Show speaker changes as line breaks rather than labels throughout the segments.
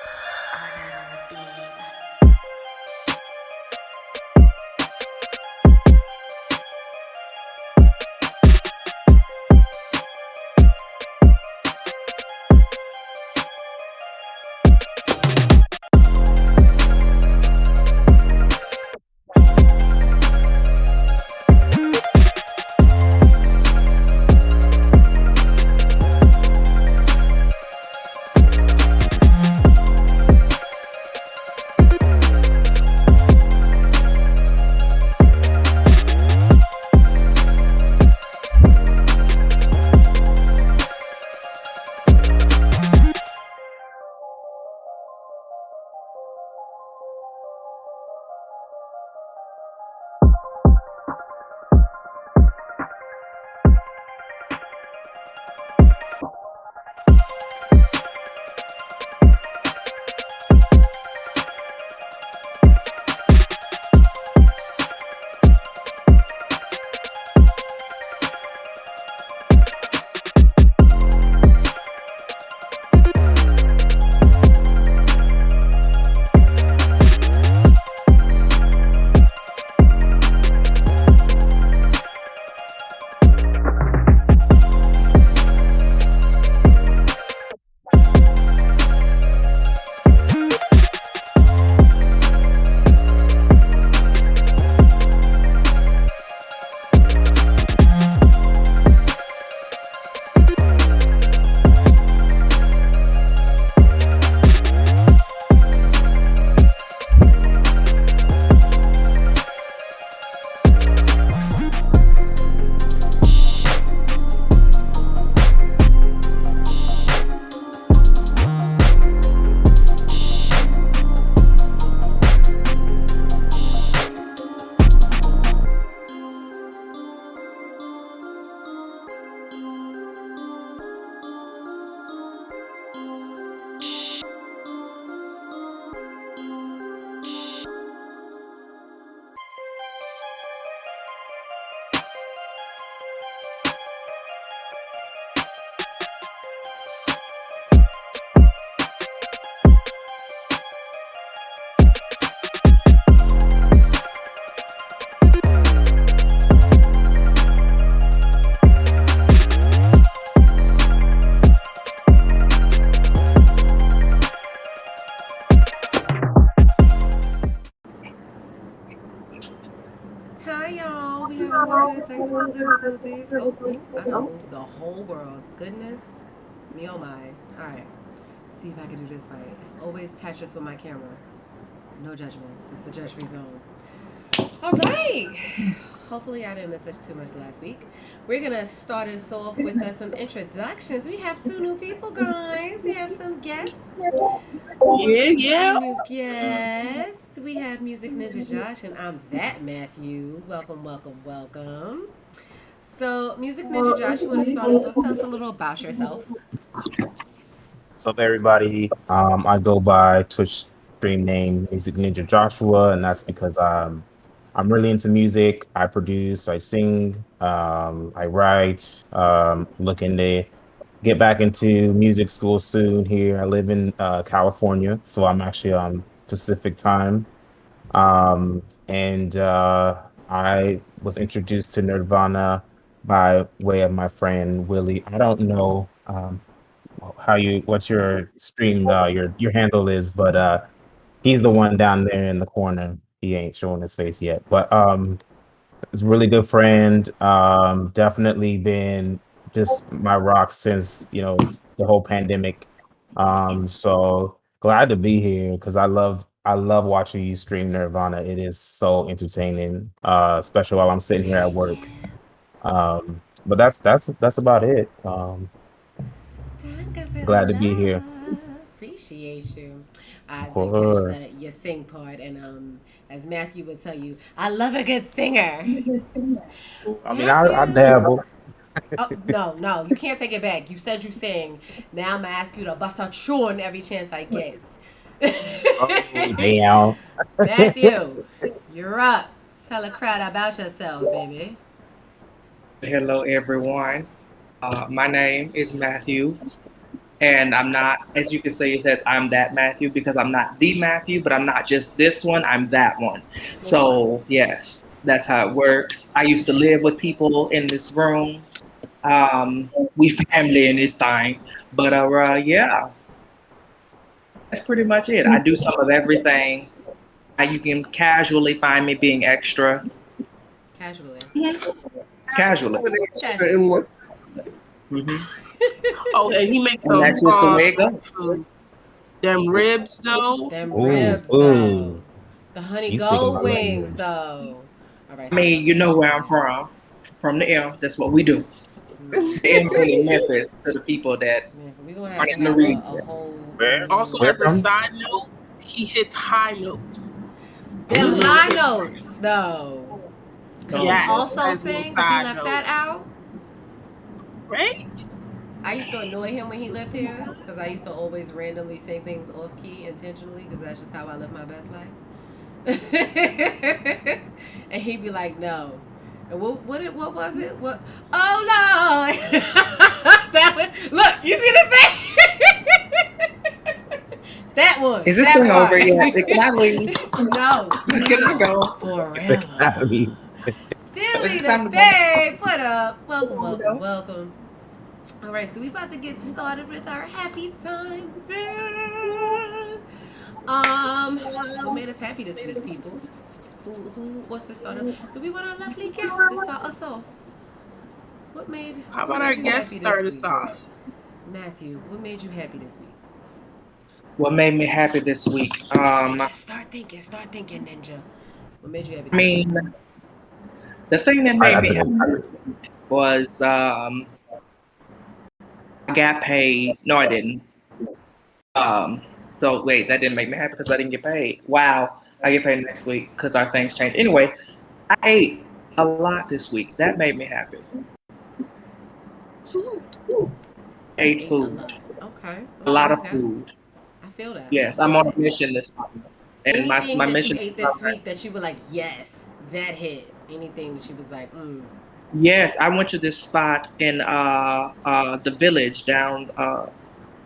All that on the beat.
Hi, y'all. We have a little bit of technical difficulties. Oh, I done moved the whole world. Goodness. Me oh my. All right. See if I can do this right. It's always Tetris with my camera. No judgments. It's the judge free zone. All right. Hopefully, I didn't miss us too much last week. We're going to start us off with some introductions. We have two new people, guys. We have some guests.
Yeah,
Welcome to our
yeah.
new guest. We have Music Ninja Josh, and I'm that Matthew. Welcome, welcome, welcome. So, Music Ninja Josh, you want to start us off? Tell us a little about yourself.
What's up, everybody? I go by Twitch stream name Music Ninja Joshua, and that's because I'm really into music. I produce, I sing, I write. Looking to get back into music school soon. Here, I live in California, so I'm actually on Pacific time. And I was introduced to Nirvana by way of my friend Willie. I don't know. How you what's your stream your handle is, but he's the one down there in the corner. He ain't showing his face yet, but it's a really good friend. Definitely been just my rock since the whole pandemic. So glad to be here because I love watching you stream Nirvana. It is so entertaining, especially while I'm sitting here at work. But that's about it.
Thank you for the
Glad to be here.
love. Appreciate you.
Of
I did catch the
course.
your sing part, and as Matthew would tell you, I love a good singer.
I mean, I
Matthew.
dabble.
Oh, no, no, you can't take it back. You said you sing. Now I'm gonna ask you to bust a tune every chance I get.
Oh, damn.
Matthew, you're up. Tell a crowd about yourself, baby.
Hello, everyone. My name is Matthew. And I'm not, as you can say, it says I'm that Matthew because I'm not the Matthew, but I'm not just this one, I'm that one.
Which one?
So, yes, that's how it works. I used to live with people in this room. We family in this thing. But yeah, that's pretty much it. I do some of everything. You can casually find me being extra.
Casually.
Casually.
With extra
Casually.
in what?
Hmm.
Oh, and he makes
And that's just the way it goes.
food. Them ribs though.
Them
Ooh,
ribs though.
ooh.
The honey
You speaking
gold
my
wings
language.
though. All right,
I
so
mean, you know where I'm from the M. That's what we do. The M in Memphis to the people that
Man, we're gonna have
aren't
to
in the
have a
region.
whole
Where?
Also,
Where
as a
from?
side note, he hits high notes.
them
Little
high
hint.
notes though. Cause
Oh,
he
Yes,
Lord.
also
as a little
sing, cause he
side
left
note,
that out.
right?
I used to annoy him when he lived here, cause I used to always randomly say things off key intentionally, cause that's just how I live my best life. And he'd be like, "No." And what was it? What? Oh Lord! That one. Look, you see the face? That one.
Is this
That
thing over
part.
yet? Can I leave?
No.
Can I go?
It's a
Forever.
Cali.
Is
Dearly
it
the
time to go?
babe, what up? Welcome,
Time to
welcome,
go?
welcome. All right, so we about to get started with our happy times. What made us happy this week, people? Who wants to start off? Do we want our lovely guest to start us off? What made
How
what
about our
made you
guest
happy this
start us
week?
off?
Matthew, what made you happy this week?
What made me happy this week?
Ninja,
I
start thinking, Ninja. What made you happy this week?
mean, the thing that
I,
made
I
me
didn't.
happy was I got paid. No, I didn't. Um, so wait, that didn't make me happy because I didn't get paid. Wow, I get paid next week because our things change. Anyway, I ate a lot this week. That made me happy.
You
Ate
ate a
food,
lot. Okay,
a lot of
that
food.
I feel that. I
Yes, I'm
feel
on
that.
a mission this summer, and
Anything
my
that you
mission
ate
this
this
summer.
week that you were like, yes, that hit. Anything that she was like,
Yes, I went to this spot in the village down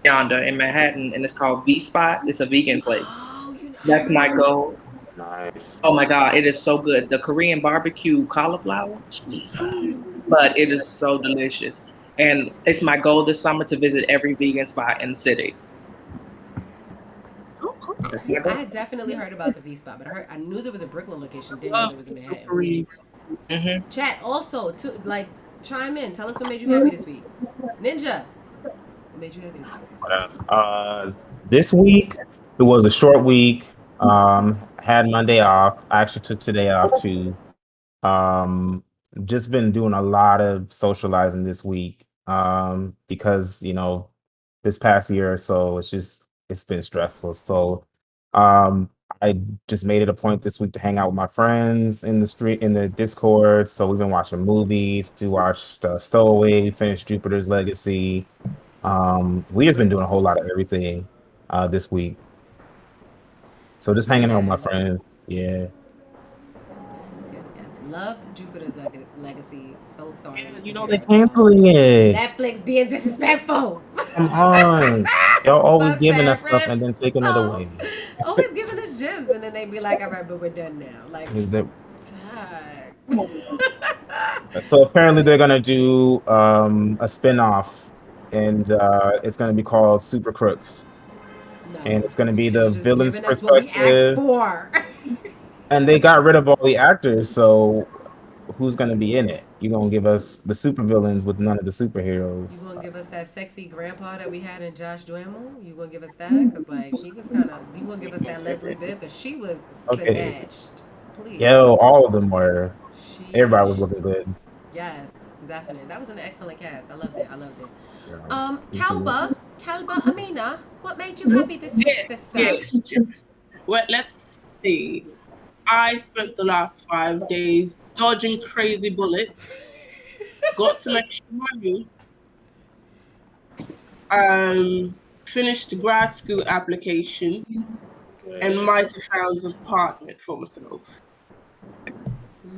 yonder in Manhattan, and it's called V Spot. It's a vegan place.
oh, I
That's
heard
my
about
goal.
Nice.
Oh my God, it is so good. The Korean barbecue cauliflower, Jesus, but it is so delicious. And it's my goal this summer to visit every vegan spot in the city.
Oh, cool.
That's my
I
goal.
had definitely heard about the V spot, but I knew there was a Brooklyn location. Didn't know
Love
there was a Manhattan.
Korean.
Hmm.
Chat also to like chime in. Tell us what made you happy this week. Ninja, what made you happy this week?
This week it was a short week. Had Monday off. I actually took today off too. Um, just been doing a lot of socializing this week. Because this past year or so, it's been stressful. So, um, I just made it a point this week to hang out with my friends in the street in the Discord. So we've been watching movies. We watched Stowaway. We finished Jupiter's Legacy. We just been doing a whole lot of everything this week. So just
So
hanging out with my
sad.
friends. Yeah.
Yes. Loved Jupiter's Legacy. So sorry
Yeah,
to
they're
hear
canceling it.
Netflix being disrespectful.
Come on. Y'all always
So
giving
sad,
us stuff
Rip.
and then taking it
So
away.
always giving us gems, and then they be like, "All right, but we're done now." Like,
Is that-
dang.
So apparently they're gonna do a spin-off and it's gonna be called Super Crooks.
No,
And it's gonna
you
be
should
the
have just
villain's
given us what we asked
perspective.
for.
And they got rid of all the actors, so who's gonna be in it? You're gonna give us the supervillains with none of the
You
superheroes.
gonna give us that sexy grandpa that we had in Josh Duhamel? You gonna give us that? Cause like he was kind of. You gonna give us that Leslie Bibb? Cause she was
Okay.
snatched. Please.
Yo, all of them were.
She.
Everybody was looking good.
Yes, definitely. That was an excellent cast. I loved it. I loved it.
Yeah, me too.
Kalba, Amina, what made you happy this week,
Yes,
sister?
yes. Well, let's see. I spent the last 5 days dodging crazy bullets. Got some extra money. Finished grad school application and might have found an apartment for myself.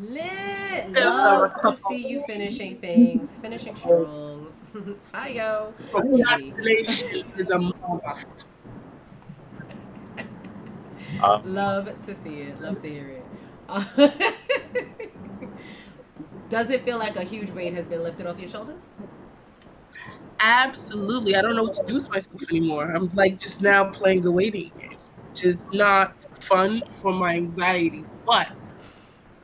Lit.
Those are a
Love to
couple.
see you finishing things, finishing strong. Hi, yo. Kitty.
Procrastination is a mother.
Um,
Love to see it. Love to hear it. Does it feel like a huge weight has been lifted off your shoulders?
Absolutely. I don't know what to do with myself anymore. I'm like just now playing the waiting game, which is not fun for my anxiety. But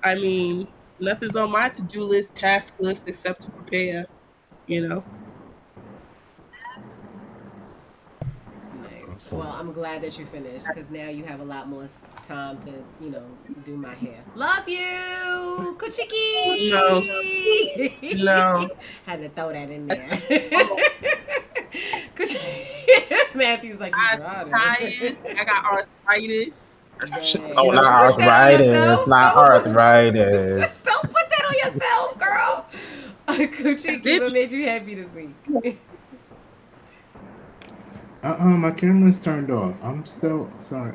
I mean, nothing's on my to-do list, task list except to prepare, you know.
Nice.
so
Well, I'm glad that you finished because now you have a lot more time to, do my hair. Love you, Kuchiki.
No, no.
Had to throw that in
I
there.
said, oh,
Matthew's like, you
I'm
tried
tired.
it.
I got arthritis.
Dang.
oh, not
Don't push that on
arthritis,
yourself.
not arthritis.
Don't put that on yourself, girl. Kuchiki,
did.
what made you happy this week?
My camera's turned off. I'm still sorry.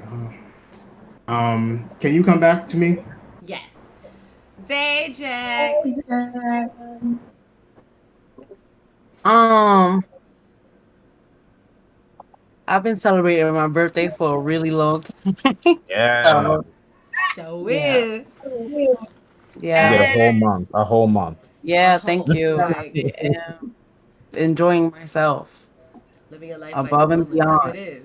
Can you come back to me?
Yes. Zajax.
I've been celebrating my birthday for a really long time.
Yeah,
Show
Yeah.
is.
you
Yeah.
get a whole month. A whole month.
Yeah,
A
thank
whole-
you.
like-
I am enjoying myself
Living your life
above
like
and
Zelda, 'cause
beyond.
it is.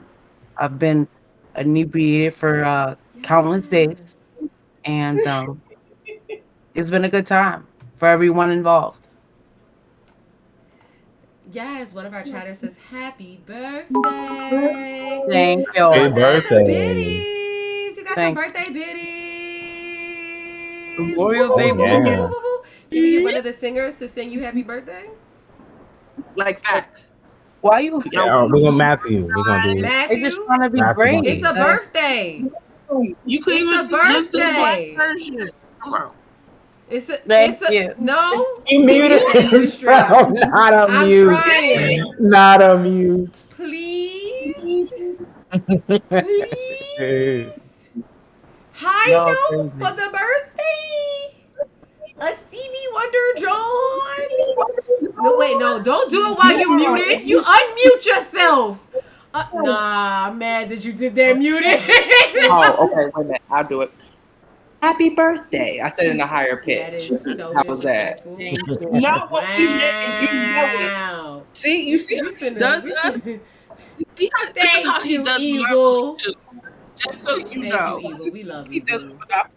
I've been inebriated for countless days, and it's been a good time for everyone involved.
Yes, one of our chatters says, Happy birthday.
Thank
Who
you.
Happy
got the
birthday.
biddies? You got
Thank
some birthday biddies.
Memorial
Woo,
Day
woo, woo, woo,
Oh,
woo,
yeah.
woo, woo. Can we get one of the singers to sing you happy birthday?
Like facts.
Why you?
Y'all
Yeah, we're gonna Matthew. We're gonna do
They just
Matthew?
trying to be
Matthew gonna
brave.
It's a birthday.
You could
It's
even
a
just do the black
birthday.
version. Come on.
It's a
Thank you.
no.
He
Give me
muted
the extra string.
himself. Not a
I'm
mute.
trying.
Not a mute.
Please. Please. High
Y'all
note
crazy.
for the birthday. A Stevie Wonder John. No, wait, no. Don't do it while you muted. You unmute yourself. Nah, I'm mad that you did that muted.
Oh, okay. Wait a minute. I'll do it. Happy birthday. I said it in a higher pitch.
That is so
How was that?
disrespectful.
Thank you.
Not what we meant, and you know it.
Wow.
See, you see how
We
he
finna-
does
we
us?
finna-
You see how this is how
Thank
he
you,
does
Evil.
Monopoly too. Just so you
Thank
know.
you, Evil. We love
He
you,
does
boo.
Monopoly.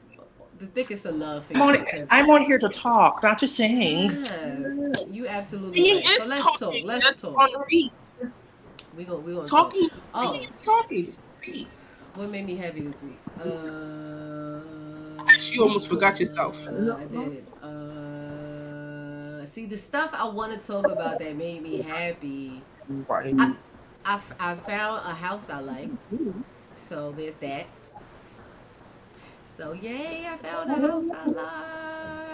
The thickest of love for
I'm
you
on,
because
I'm on here to talk, not to sing.
yes, you absolutely
He
right. So
is
let's
talking
talk. Let's
just
talk.
on repeat.
We gonna talk.
Talking.
Oh,
Talking. Just repeat.
what made me happy this week?
You almost forgot yourself.
I did. See the stuff I want to talk about that made me happy. I found a house I like, so there's that. So yay! I found a house I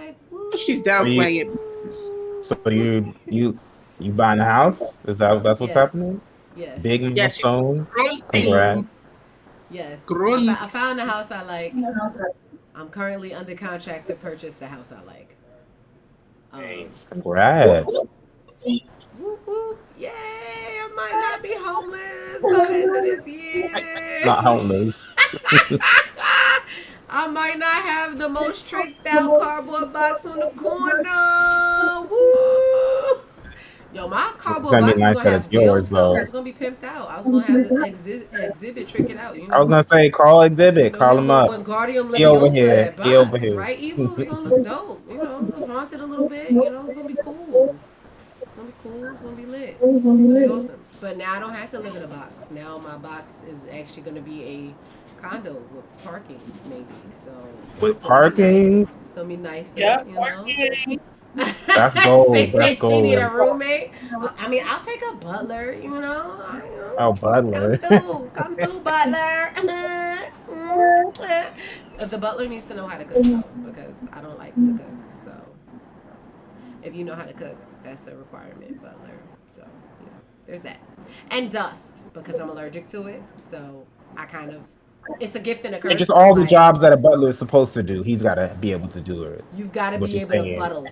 like. Woo.
She's downplaying it.
So you buying a house? That's what's
Yes.
happening?
Yes.
Big
Yes, you-
milestone. Congrats.
Yes.
Grun.
I found the house I like. I'm currently under contract to purchase the house I like.
Congrats.
Whoop, whoop. Yay! I might not be homeless by the end of this year.
Not homeless.
I might not have the most tricked out cardboard box on the corner. Woo! Yo, my cardboard
gonna be
box
nice
is gonna
that
have
it's yours,
bills though.
though.
It's gonna be pimped out. I was gonna have the exhibit trick it out. You know.
I was gonna say call exhibit, call
he's
him
gonna
up.
put Guardium
He over
Leviosa
here.
that
He over
box,
here.
right? Evil. It's gonna look dope. You know, haunted a little bit. You know, it's gonna be cool. It's gonna be cool. It's gonna be lit. It's gonna be awesome. But now I don't have to live in a box. Now my box is actually gonna be a condo with parking, maybe. So
With
it's gonna be
parking?
nice. It's gonna be nice.
Yeah,
You know.
That's gold.
Say
That's
she need a
gold.
roommate. I mean, I'll take a butler. You know.
Oh, butler.
Come through, butler. The butler needs to know how to cook though, because I don't like to cook. So if you know how to cook, that's a requirement, butler. So there's that. And dust, because I'm allergic to it. So I kind of, it's a gift and a curse.
And just all the
Like,
jobs that a butler is supposed to do, he's got to be able to do it.
You've got to
what
be
you're
able to
saying.
buttle.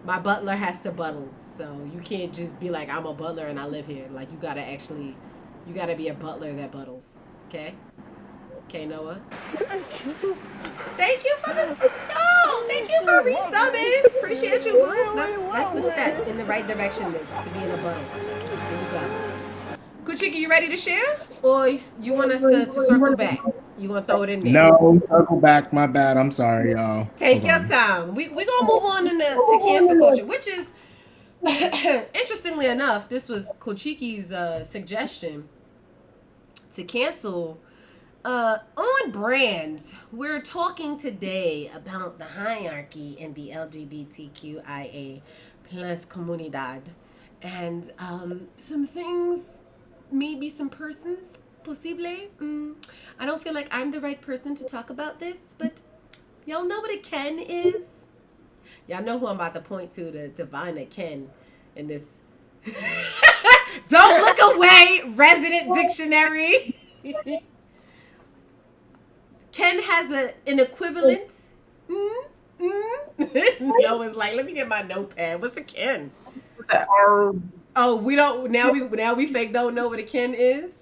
My butler has to buttle, so you can't just be like, I'm a butler and I live here. Like, you gotta be a butler that buttles. Okay? Okay, Noah? Thank you for the, oh, thank you for resubbing. Appreciate you, boo. That's the step in the right direction to be in a buttle. Here you go. Kuchiki, you ready to share? Or you want us to circle back? You want to throw it in there?
No, circle back. My bad. I'm sorry, y'all.
Take
Hold
your
on.
time. We gonna move on to cancel culture, which is interestingly enough, this was Kochiki's suggestion to cancel on brands. We're talking today about the hierarchy in the LGBTQIA plus comunidad, and some things, maybe some persons, posible. I don't feel like I'm the right person to talk about this, but y'all know what a Ken is? Y'all know who I'm about to point to divine a Ken in this. Don't look away, resident dictionary. Ken has an equivalent. Noah's like, let me get my notepad. What's a Ken? Oh, we don't. Now we fake don't know what a Ken is.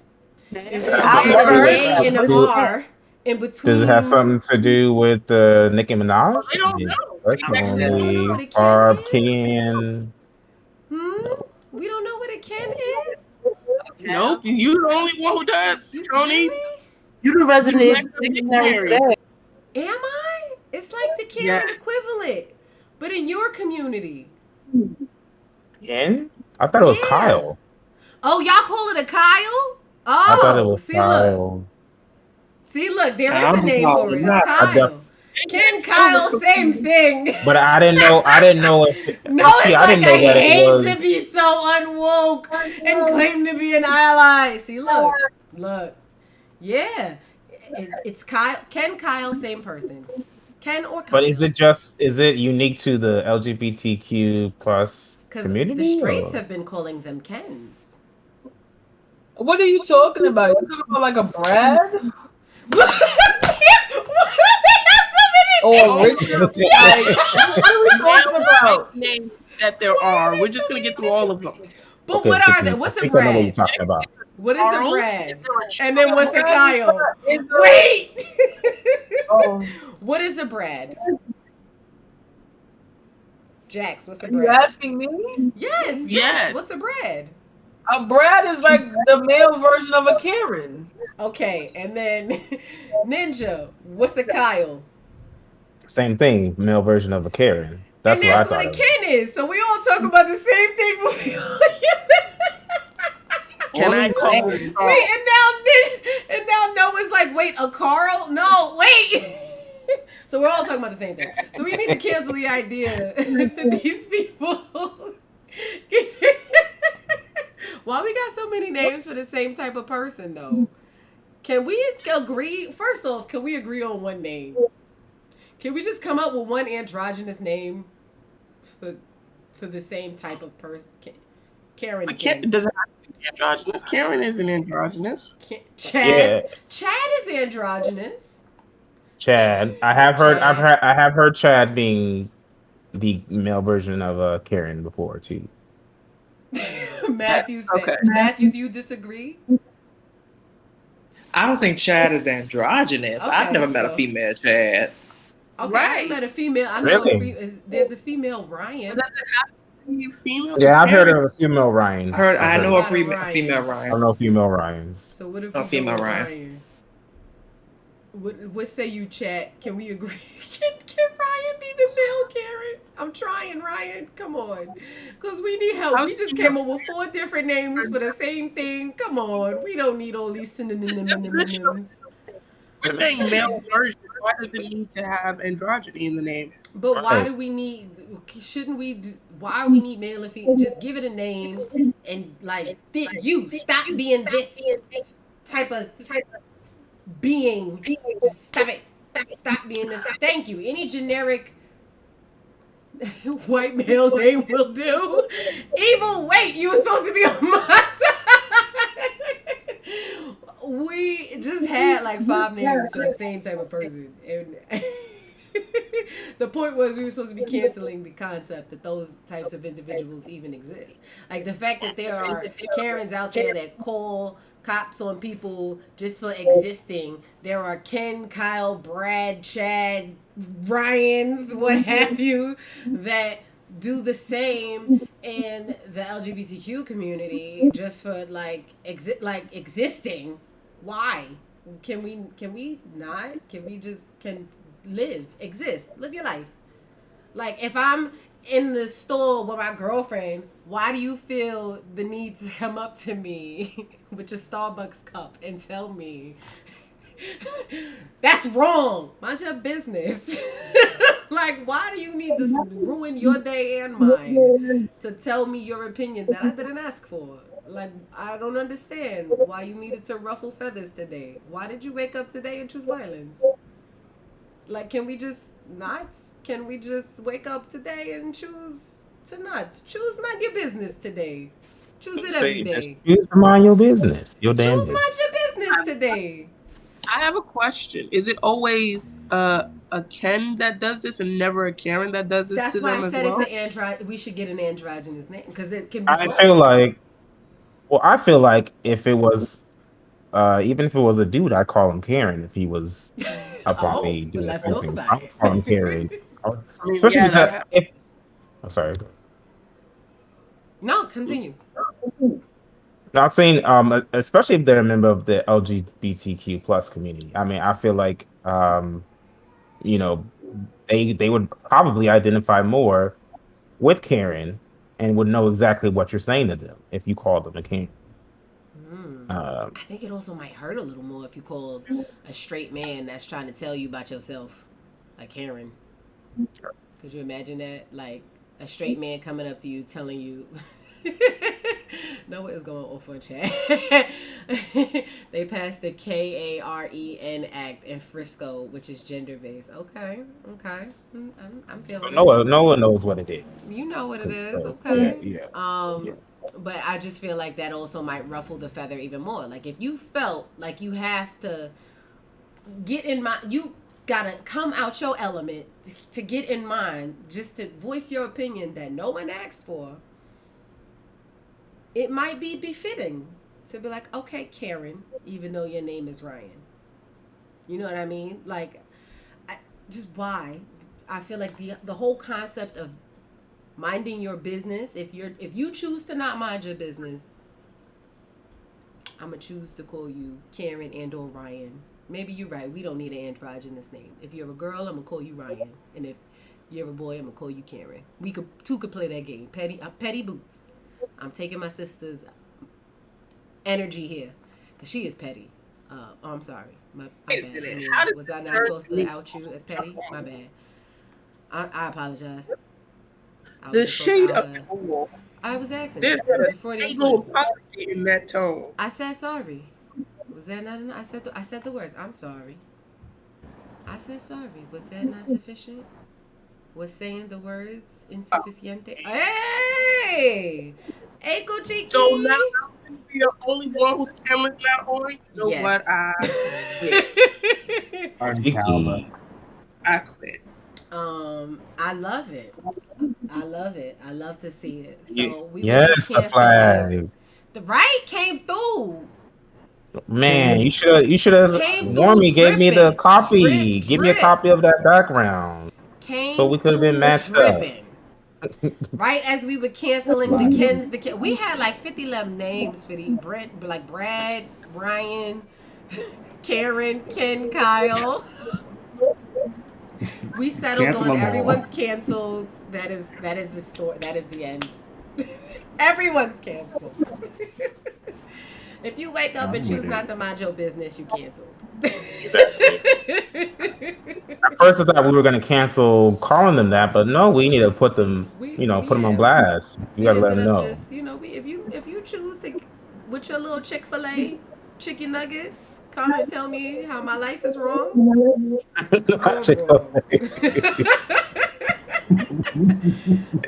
If you add an A and an R in between.
Does it have something to do with Nicki Minaj?
I don't know.
Personally,
what a Ken
Barb,
is?
Ken. No.
We don't know what a Ken is.
Nope, you the only one who does, Tony.
Really?
You the resident
dictionary.
dictionary.
Am I? It's like the Karen equivalent, but in your community.
Ken? I thought it was Kyle.
Oh, y'all call it a Kyle? Oh,
I thought it was
Kyle. Look, there is a name for it. It's Kyle. Ken, Kyle, same thing.
But I didn't know. If
no, it's
I didn't know that
hate
it was
to be so unwoke and claim to be an ally. See, look. Yeah, it's Kyle, Ken, Kyle, same person. Ken or Kyle.
But is it unique to the LGBTQ plus community?
The straights have been calling them Kens.
What are you talking about? You talking about like a Brad? Or Richard? Like, what are we talking about?
Names that there are. We're just gonna get through all of them.
But okay, what are they? What's a Brad?
I know what you're talking about.
What is a Brad? And then what's a Kyle? Wait! What is a Brad? Jax, what's a Brad?
Are you asking me?
Yes, Jax,
yes.
What's a Brad?
A Brad is like the male version of a Karen.
Okay, and then Ninja, what's a Kyle?
Same thing, male version of a Karen. That's
what
I
a Ken is. So we all talk about the same thing, but we all
Can I call?
Wait, and now Noah's like, wait, a Carl? No, wait. So we're all talking about the same thing. So we need to cancel the idea that these people. Why we got so many names for the same type of person, though? Can we agree? First off, can we agree on one name? Can we just come up with one androgynous name for the same type of person? Karen.
Doesn't have to be androgynous. Karen isn't androgynous.
Chad. Yeah. Chad is androgynous.
Chad. I have heard Chad being the male version of Karen before too.
Matthew, do you disagree?
I don't think Chad is androgynous.
Okay,
I've never met a female Chad.
Okay,
right.
I met a female. I know there's a female Ryan.
Female?
Yeah, I've heard of a female Ryan.
I know a female Ryan.
I don't know female Ryans.
So what if we female Ryan? What say you, chat? Can we agree? Can Ryan be the male Karen? I'm trying, Ryan. Come on, because we need help. We just came up with 4 different names for the same thing. Come on, we don't need all these synonyms.
We're saying male version. Why does it need to have androgyny in the name?
But why do we need? Shouldn't we? Why we need male and female? Just give it a name and like you stop being this type of being. Stop it. Stop being this. Thank you. Any generic white male name will do. Evil. Wait, you were supposed to be on my side. We just had like 5 names for the same type of person. And The point was we were supposed to be canceling the concept that those types of individuals even exist. Like the fact that there are Karens out there that call cops on people just for existing. There are Ken, Kyle, Brad, Chad, Ryans, what have you, that do the same in the LGBTQ community just for like existing. Why? Can we not? Can we just live your life? Like if I'm in the store with my girlfriend, why do you feel the need to come up to me with your Starbucks cup and tell me that's wrong? Mind your business. Like, why do you need to ruin your day and mine to tell me your opinion that I didn't ask for? Like, I don't understand why you needed to ruffle feathers today. Why did you wake up today and choose violence? Like, can we just not? Can we just wake up today and choose to not? Choose mind your business today. Choose it every day.
Choose to mind your business. Your damn
Choose
business.
mind your business today.
I have a question. Is it always a Ken that does this and never a Karen that does this
That's
to
why
them
I
as
said
well?
it's we should get an androgynous name because it can be
I
both.
feel like, I feel like if it was, even if it was a dude, I'd call him Karen if he was up on
Oh,
me
but
doing
let's
certain
talk
things.
about
I would call him Karen.
it.
I mean,
Especially
yeah,
because
that
if, I'm sorry.
No, continue.
Not saying, especially if they're a member of the LGBTQ plus community. I mean, I feel like, you know, they would probably identify more with Karen and would know exactly what you're saying to them if you called them a Karen.
I think it also might hurt a little more if you called a straight man that's trying to tell you about yourself a Karen. Could you imagine that? Like a straight man coming up to you telling you know what is going on for chat. They passed the KAREN Act in Frisco, which is gender based. Okay. I'm feeling
No
it.
one knows what it is.
You know what it is,
Yeah,
okay?
yeah.
But I just feel like that also might ruffle the feather even more. Like if you felt like you have to you gotta come out your element to get in mind, just to voice your opinion that no one asked for. It might be befitting to be like, okay, Karen, even though your name is Ryan. You know what I mean? Like, just why? I feel like the whole concept of minding your business. If you choose to not mind your business, I'm gonna choose to call you Karen and or Ryan. Maybe you're right. We don't need an androgynous name. If you're a girl, I'm gonna call you Ryan, and if you're a boy, I'm gonna call you Karen. Two could play that game. Petty boots. I'm taking my sister's energy here, cause she is petty. I'm sorry. My bad. I mean, was I not supposed to out you as petty? My bad. I apologize.
the shade of it all.
I was asking.
There's
It was a
a
Freudian
single
slip.
apology in that tone.
I said sorry. Was that not enough? I said the words. I'm sorry. I said sorry. Was that not sufficient? Was saying the words insufficient? Hey! Hey, Gucci.
So now I'm the only one whose camera's not on. You know what? I quit.
I love it. I love it. I love to see it. So we were
Yes,
just
the flag.
The right came through.
Man, you should have
Came
warned me.
through
Gave me the
dripping.
copy. Give me a
Drip.
copy of that background,
Came
so we could have been
through
matched
dripping.
up.
Right as we were canceling the Kens, we had like 50 names for the like Brad, Brian, Karen, Ken, Kyle. We settled
Cancel
on
them all.
everyone's canceled. That is the story. That is the end. Everyone's canceled. If you wake up and choose not to mind your business, you canceled.
Exactly. At first, I thought we were going to cancel calling them that, but no, we need to put them, put them on blast. You got to let them know.
Just, if you choose to, with your little Chick-fil-A chicken nuggets, come and tell me how my life is wrong. You're wrong.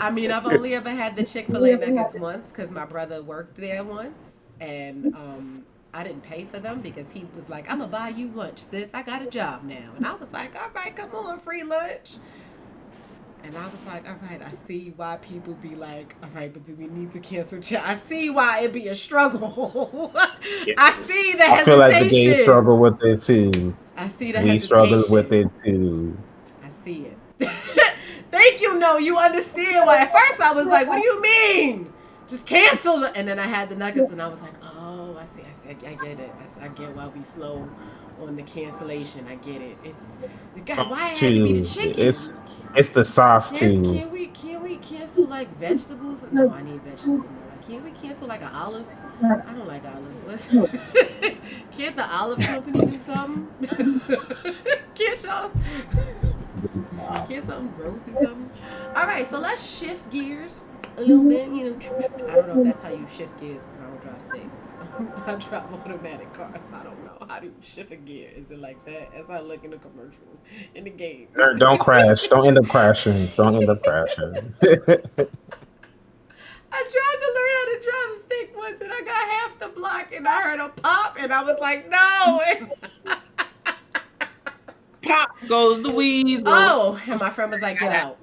I mean, I've only ever had the Chick-fil-A nuggets once because my brother worked there once, and I didn't pay for them because he was like, "I'm gonna buy you lunch, sis. I got a job now," and I was like, "All right, come on, free lunch." And I was like, all right, I see why people be like, all right, but do we need to cancel chat? I see why it be a struggle. I
Yes.
see the
I feel like the gays
hesitation.
struggle with it too.
I see the
We struggle with
hesitation.
it too.
I see it. Thank you. No, you understand why. At first, I was like, what do you mean? Just cancel. And then I had the nuggets, and I was like, oh, I see. I get it. I get why we slow on the cancellation. I get it. It's God. Why
Sauce
it had to be the
too.
chicken?
It's the sauce
Yes,
too.
can we cancel like vegetables? No, I need vegetables more. Like, can we cancel like an olive? I don't like olives. Let's can't the olive company do something? Can't y'all? Can't something gross do something? All right, so let's shift gears a little bit. You know, I don't know if that's how you shift gears because I don't drive state. I drive automatic cars. I don't know how do you shift a gear. Is it like that? As I look in the commercial in the game.
Don't crash. Don't end up crashing. Don't end up crashing.
I tried to learn how to drive a stick once and I got half the block and I heard a pop and I was like, no. And
Pop goes the weasel.
oh, and my friend was like, get out.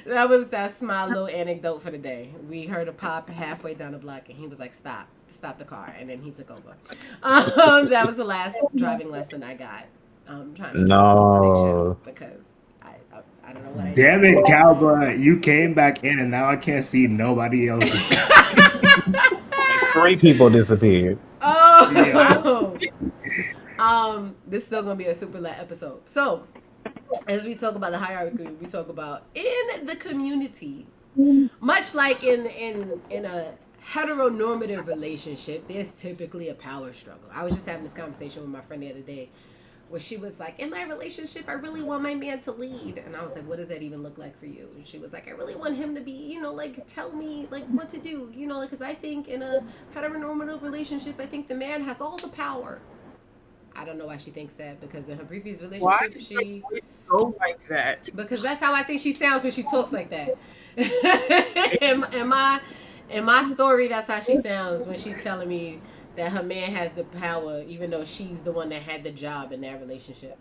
That's my little anecdote for the day. We heard a pop halfway down the block and he was like, stop the car. And then he took over. That was the last driving lesson I got. Trying to
No.
stick shift because I don't know what I did.
Damn it, Cowboy! You came back in, and now I can't see nobody else's.
3 people disappeared.
Oh. This is still gonna be a super lit episode. So, as we talk about the hierarchy, we talk about in the community, much like in a heteronormative relationship, there's typically a power struggle. I was just having this conversation with my friend the other day where she was like, in my relationship, I really want my man to lead. And I was like, what does that even look like for you? And she was like, I really want him to be, you know, like, tell me, like, what to do. You know, because I think in a heteronormative relationship, I think the man has all the power. I don't know why she thinks that, because in her previous
Why
relationship,
did
she...
go like that?
Because that's how I think she sounds when she talks like that. in my story, that's how she sounds when she's telling me that her man has the power, even though she's the one that had the job in that relationship.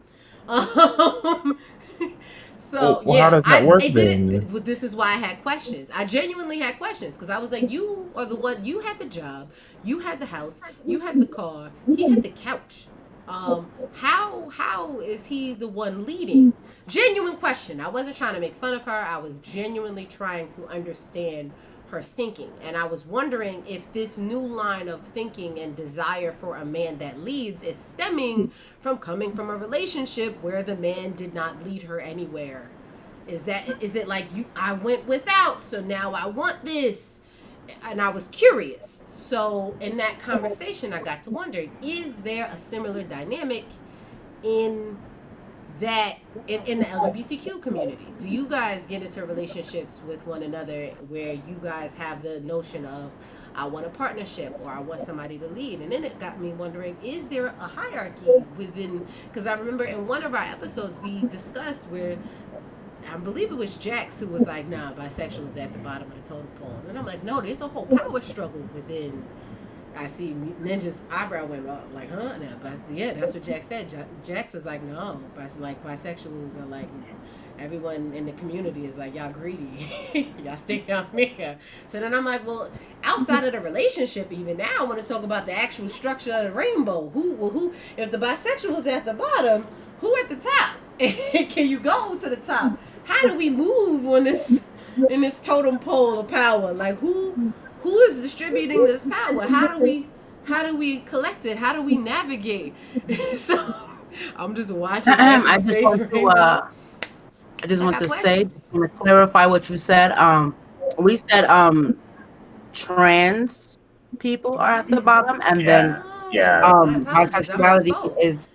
So
Well,
yeah,
how does that work then?
this is why I had questions. I genuinely had questions because I was like, you are the one. You had the job, you had the house, you had the car, he had the couch. How is he the one leading? Genuine question. I wasn't trying to make fun of her. I was genuinely trying to understand her thinking, and I was wondering if this new line of thinking and desire for a man that leads is stemming from coming from a relationship where the man did not lead her anywhere. Is it like I went without, so now I want this? And I was curious. So in that conversation, I got to wonder, is there a similar dynamic in that in the LGBTQ community? Do you guys get into relationships with one another where you guys have the notion of, I want a partnership or I want somebody to lead? And then it got me wondering, is there a hierarchy within, because I remember in one of our episodes we discussed where I believe it was Jax who was like, nah, bisexual is at the bottom of the totem pole. And I'm like, no, there's a whole power struggle within. I see Ninja's eyebrow went up, like, huh? Now, but yeah, that's what Jax said. Jax was like, no, bisexuals are like, everyone in the community is like, y'all greedy. Y'all stay down there. So then I'm like, well, outside of the relationship, even now, I want to talk about the actual structure of the rainbow. Who, if the bisexual is at the bottom, who at the top? Can you go to the top? How do we move on this in this totem pole of power? Like who is distributing this power? How do we collect it? How do we navigate? So I'm just watching.
I just want to say, to clarify what you said. We said trans people are at the bottom, and then bisexuality is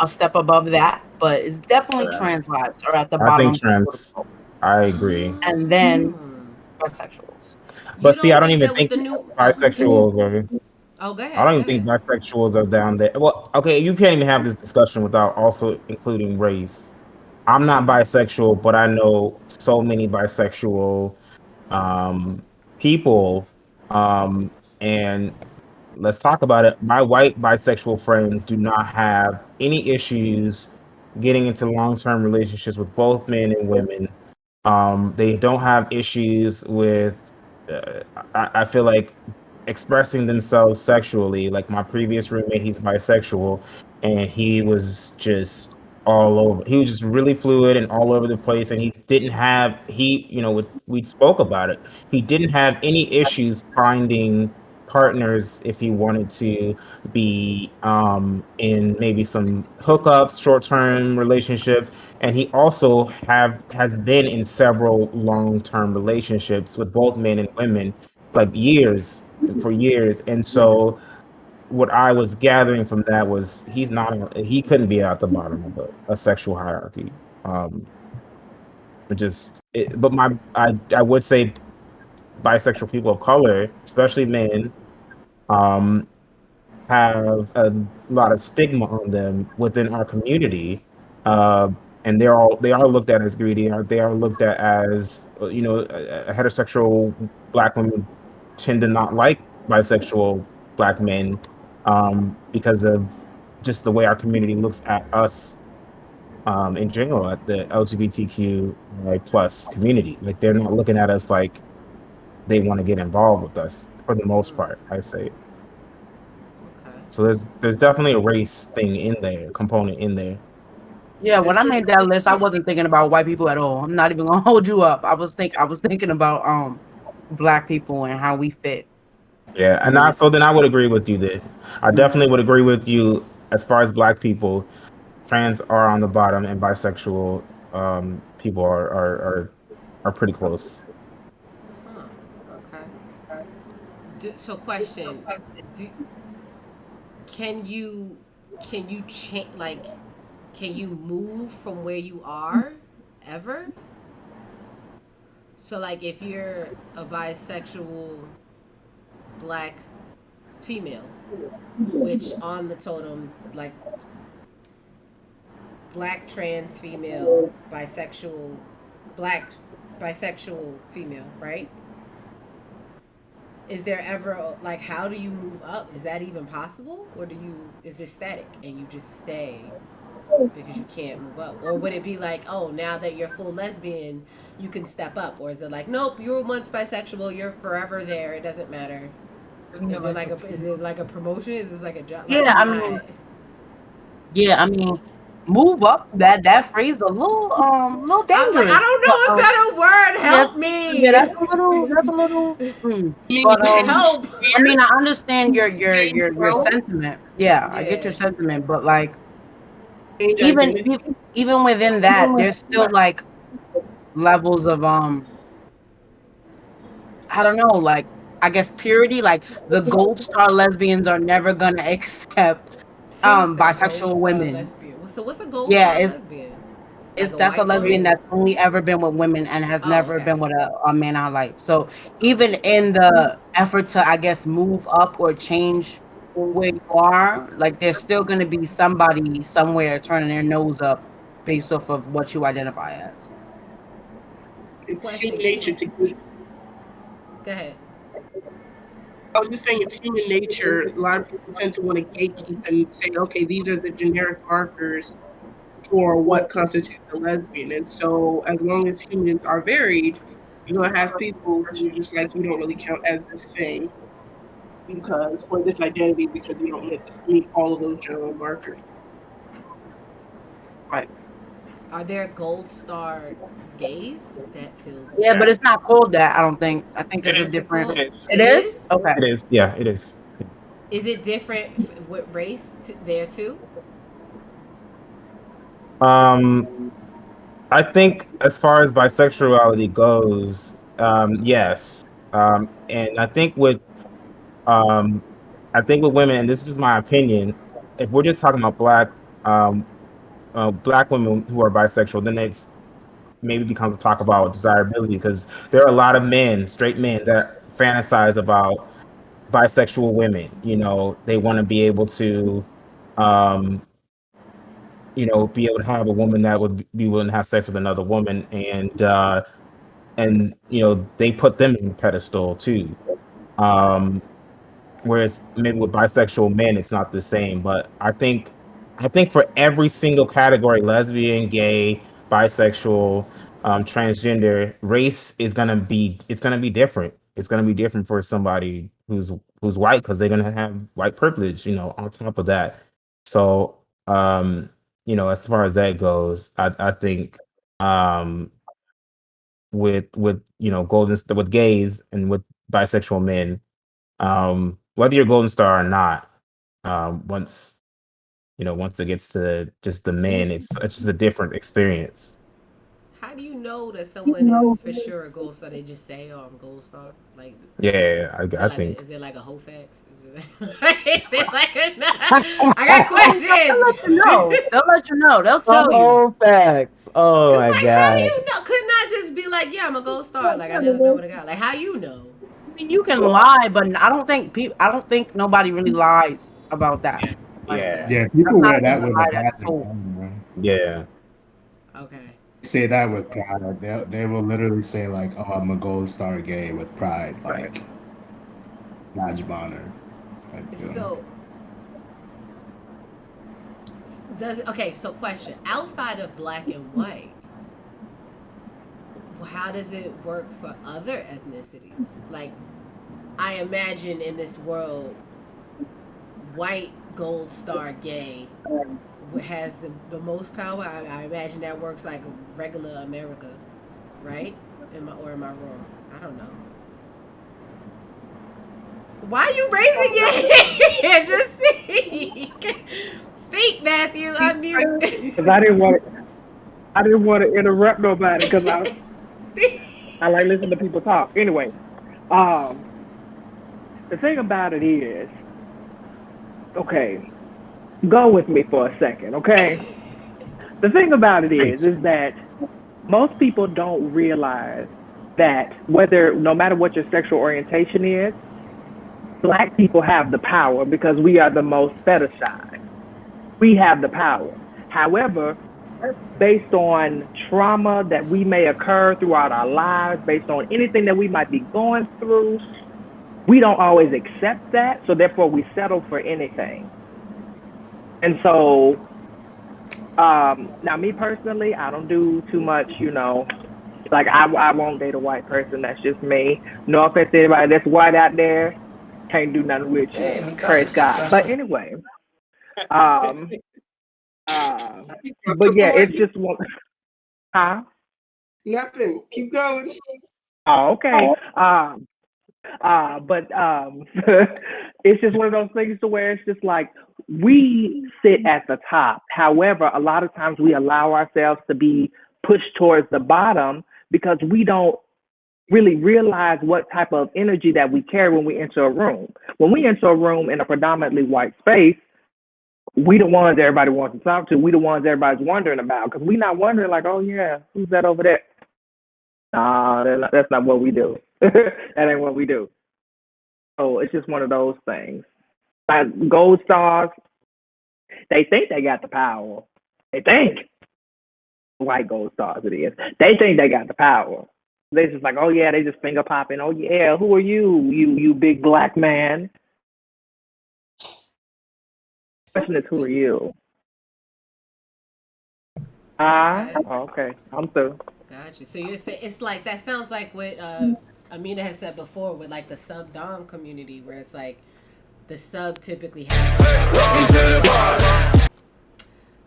a step above that, but it's definitely trans lives are at the bottom.
I think trans. I agree.
And then bisexuals.
But see, I don't even think bisexuals are.
Oh, go ahead.
I don't even think bisexuals are down there. Well, okay, you can't even have this discussion without also including race. I'm not bisexual, but I know so many bisexual people, and let's talk about it. My white bisexual friends do not have any issues getting into long-term relationships with both men and women. They don't have issues with. Uh, I feel like expressing themselves sexually. Like my previous roommate, he's bisexual, and he was just all over. He was just really fluid and all over the place, and he didn't have we spoke about it. He didn't have any issues finding partners if he wanted to be in maybe some hookups, short-term relationships, and he also have has been in several long-term relationships with both men and women, like for years. And so what I was gathering from that was he couldn't be at the bottom of a sexual hierarchy. But I would say bisexual people of color, especially men, um, have a lot of stigma on them within our community, uh, and they are looked at as greedy, or they are looked at as heterosexual black women tend to not like bisexual black men, because of just the way our community looks at us, in general, at the LGBTQ plus community. Like they're not looking at us like they want to get involved with us for the most part, I say.
Okay.
So there's definitely a race thing in there, component in there.
Yeah, when I made that
Interesting.
list, I wasn't thinking about white people at all. I'm not even gonna hold you up. I was thinking about black people and how we fit.
Yeah, and
And
so then I would agree with you there. I definitely would agree with you as far as black people. Trans are on the bottom, and bisexual people are pretty close.
Huh. Okay. So question: Do can you change can you move from where you are ever? So like if you're a bisexual black female, which on the totem like black trans female, bisexual, black bisexual female, right? Is there ever like how do you move up? Is that even possible, or is it static and you just stay because you can't move up? Or would it be like, oh, now that you're full lesbian, you can step up? Or is it like, nope, you were once bisexual, you're forever there, it doesn't matter? Is it like a promotion? Is this like a job? Like
yeah,
I'm
I
not.
mean, yeah, I mean, move up. That phrase a little dangerous. But,
I don't know a better word.
yeah,
Help
yeah,
me.
that's a little.
I mean,
But
Help.
I mean, I understand
change
your
world,
sentiment. Yeah, I get
Yeah.
your sentiment, but like
change
even
identity.
even within that, there's still like levels of I don't know, like I guess purity. Like the gold star lesbians are never gonna accept
Who said gold
bisexual
star
women.
lesbian? So what's a gold
Yeah,
star lesbian? Like
it's
a
that's a
white
lesbian
woman?
that's only ever been with women and has
Oh,
never
okay.
been with a man in her life. So even
Okay.
in the effort to, I guess, move up or change where you are, like there's still going to be somebody somewhere turning their nose up based off of what you identify as.
It's human
Question.
nature to keep.
Go ahead.
I was just saying it's human nature. A lot of people tend to want to gatekeep and say, okay, these are the generic markers for what constitutes a lesbian. And so as long as humans are varied, you're gonna have people who are just like, you don't really count as this thing because for this identity because you don't meet all of those general markers.
Right.
Are there gold star gays? That feels.
Yeah, but it's not called that. I don't think. I think
It
it's a
What's
is.
it
different.
called?
It is.
It
It
is
is.
okay.
It is. Yeah, it is.
Is it different with race there too?
Um, I think as far as bisexuality goes, yes. And um, I think with women, and this is my opinion, if we're just talking about um, black women who are bisexual, then it's maybe becomes a talk about desirability, because there are a lot of men, straight men, that fantasize about bisexual women. They want to be able to, um, be able to have a woman that would be willing to have sex with another woman, and they put them in a pedestal too. Um, Whereas maybe with bisexual men, it's not the same. But I think I think for every single category, lesbian, gay, bisexual, transgender, race is gonna be it's gonna be different. It's gonna be different for somebody who's white because they're gonna have white privilege, on top of that. So, as far as that goes, I think um with gays and with bisexual men, whether you're golden star or not, once it gets to just the men, it's just a different experience.
How do you know that someone is for sure a gold star? They just say, "Oh, I'm gold star." Like,
Yeah, I think.
is there like a whole facts? Is it, is it like a? I got questions.
They'll let you know. They'll tell you.
Oh, facts. Oh
Cause
my
like, how do
god.
you know? Couldn't I just be like, "Yeah, I'm a gold star." Like, I never been with a guy. Like, how you know?
I mean, you can lie, but I don't think nobody really lies about that. Like,
Yeah.
Yeah,
that's
people
not
wear that
a
with a
lie that's
badge of
told.
honor.
Yeah.
Okay.
Say that with pride. They will literally say like, "Oh, I'm a gold star gay" with pride,
Right.
like badge of honor. Type deal.
So okay? So question: outside of black and white, how does it work for other ethnicities? Like, I imagine in this world, white gold star gay has the most power. I imagine that works like regular America, right? Am I wrong? I don't know. Why are you raising your hand? Just speak. Speak, Matthew. Unmute.
Because I didn't want to interrupt nobody because I like listening to people talk. Anyway, um, the thing about it is, okay, go with me for a second, okay? The thing about it is that most people don't realize that no matter what your sexual orientation is, black people have the power because we are the most fetishized. We have the power. However, based on trauma that we may occur throughout our lives, based on anything that we might be going through, we don't always accept that. So therefore we settle for anything. And so, now me personally, I don't do too much, like I won't date a white person. That's just me. No offense to anybody that's white out there. Can't do nothing with you. Praise God. But anyway, but yeah, it's just one. Huh?
Nothing. Keep going.
Oh, okay. But it's just one of those things to where it's just like we sit at the top. However, a lot of times we allow ourselves to be pushed towards the bottom because we don't really realize what type of energy that we carry when we enter a room. When we enter a room in a predominantly white space, we the ones everybody wants to talk to. We the ones everybody's wondering about because we not wondering like, oh yeah, who's that over there? Nah, that's not what we do. That ain't what we do. So it's just one of those things. Like gold stars, they think they got the power. They think white gold stars it is. They think they got the power. They just like, oh yeah, they just finger popping. Oh yeah, who are you? You big black man. Question is, who are you?
Okay.
Okay. I'm through.
Got you. So you're saying it's like that sounds like what Amina had said before with like the sub dom community, where it's like the sub typically has.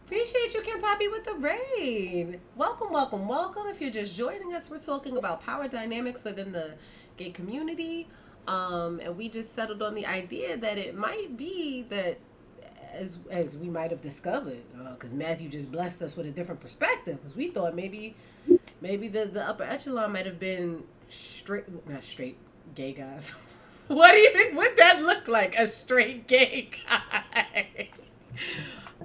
Appreciate you, Kim Poppy, with the raid. Welcome, welcome, welcome. If you're just joining us, we're talking about power dynamics within the gay community, and we just settled on the idea that it might be that. As we might have discovered, because Matthew just blessed us with a different perspective. Because we thought maybe the upper echelon might have been not straight gay guys. Would that look like a straight gay guy?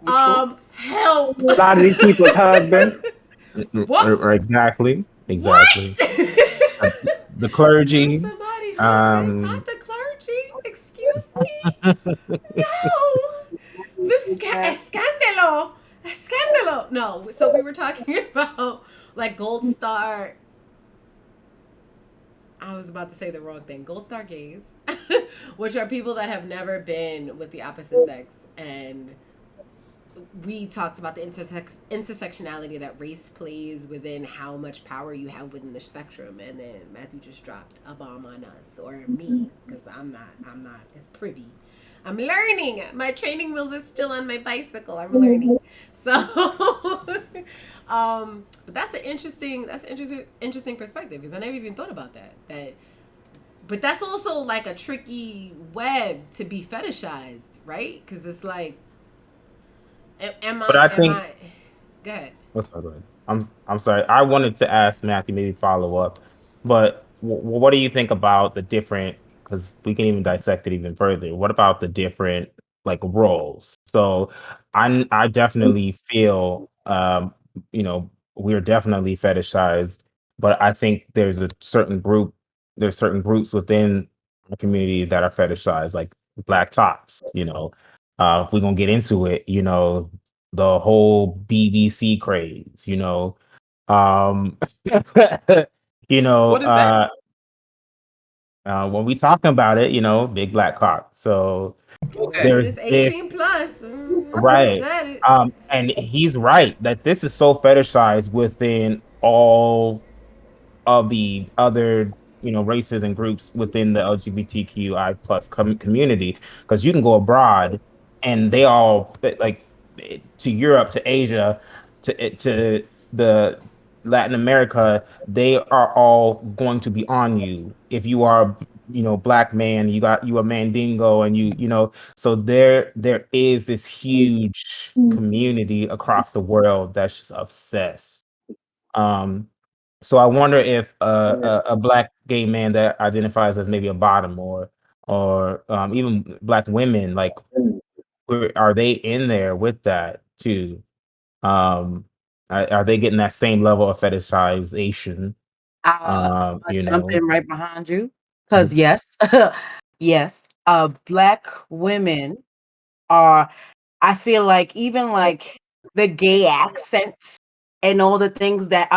Help!
A lot of these people's husbands.
What?
Exactly.
What?
The clergy.
Somebody husband, not the clergy. Excuse me. No. Escándalo. Escándalo. No. So we were talking about like Gold Star. I was about to say the wrong thing. Gold Star gays, which are people that have never been with the opposite sex and we talked about the intersectionality that race plays within how much power you have within the spectrum, and then Matthew just dropped a bomb on us or me because I'm not as privy. I'm learning. My training wheels are still on my bicycle. I'm learning. So, but that's an interesting perspective because I never even thought about that. But that's also like a tricky web to be fetishized, right? Because it's like,
But I think
Go ahead.
what's up, good? I'm sorry. I wanted to ask Matthew, maybe follow up, but what do you think about the different? Because we can even dissect it even further. What about the different like roles? So I definitely feel we're definitely fetishized, but I think there's certain groups within the community that are fetishized, like black tops. If we're gonna get into it, the whole BBC craze, um, you know,
What is that?
uh, when we talking about it, big black cock. So
Okay.
Ooh, it's
there's this
18 plus. I
right,
said it.
and he's right that this is so fetishized within all of the other races and groups within the LGBTQI plus community, because you can go abroad and they all like to Europe, to Asia, to the Latin America, they are all going to be on you if you are black man, you a mandingo, and so there is this huge community across the world that's just obsessed. um so I wonder if a black gay man that identifies as maybe a bottom, or even black women, like, are they in there with that too? Um, are they getting that same level of fetishization?
I'll
You
jump
know,
in right behind you because
Mhm.
yes, yes, black women are. I feel like even like the gay accents and all the things that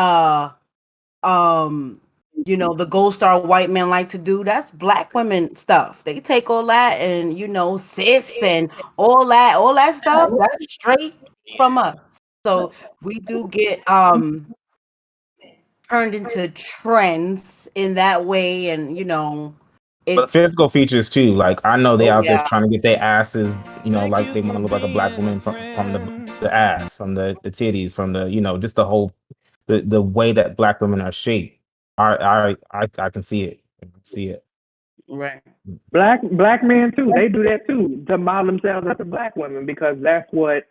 um the gold star white men like to do, that's black women stuff. They take all that and cis and all that stuff, that's straight from us. So we do get turned into trends in that way, and
but
it's
physical features too. Like, I know they
oh
out there
yeah,
trying to get their asses,
Thank
like
you
they want
for
to look like a black
being a
woman from
friend.
the ass, from the titties, from the just the whole the way that black women are shaped. I can see it. I can see it.
right.
Black men too. They do that too to model themselves after black women because that's what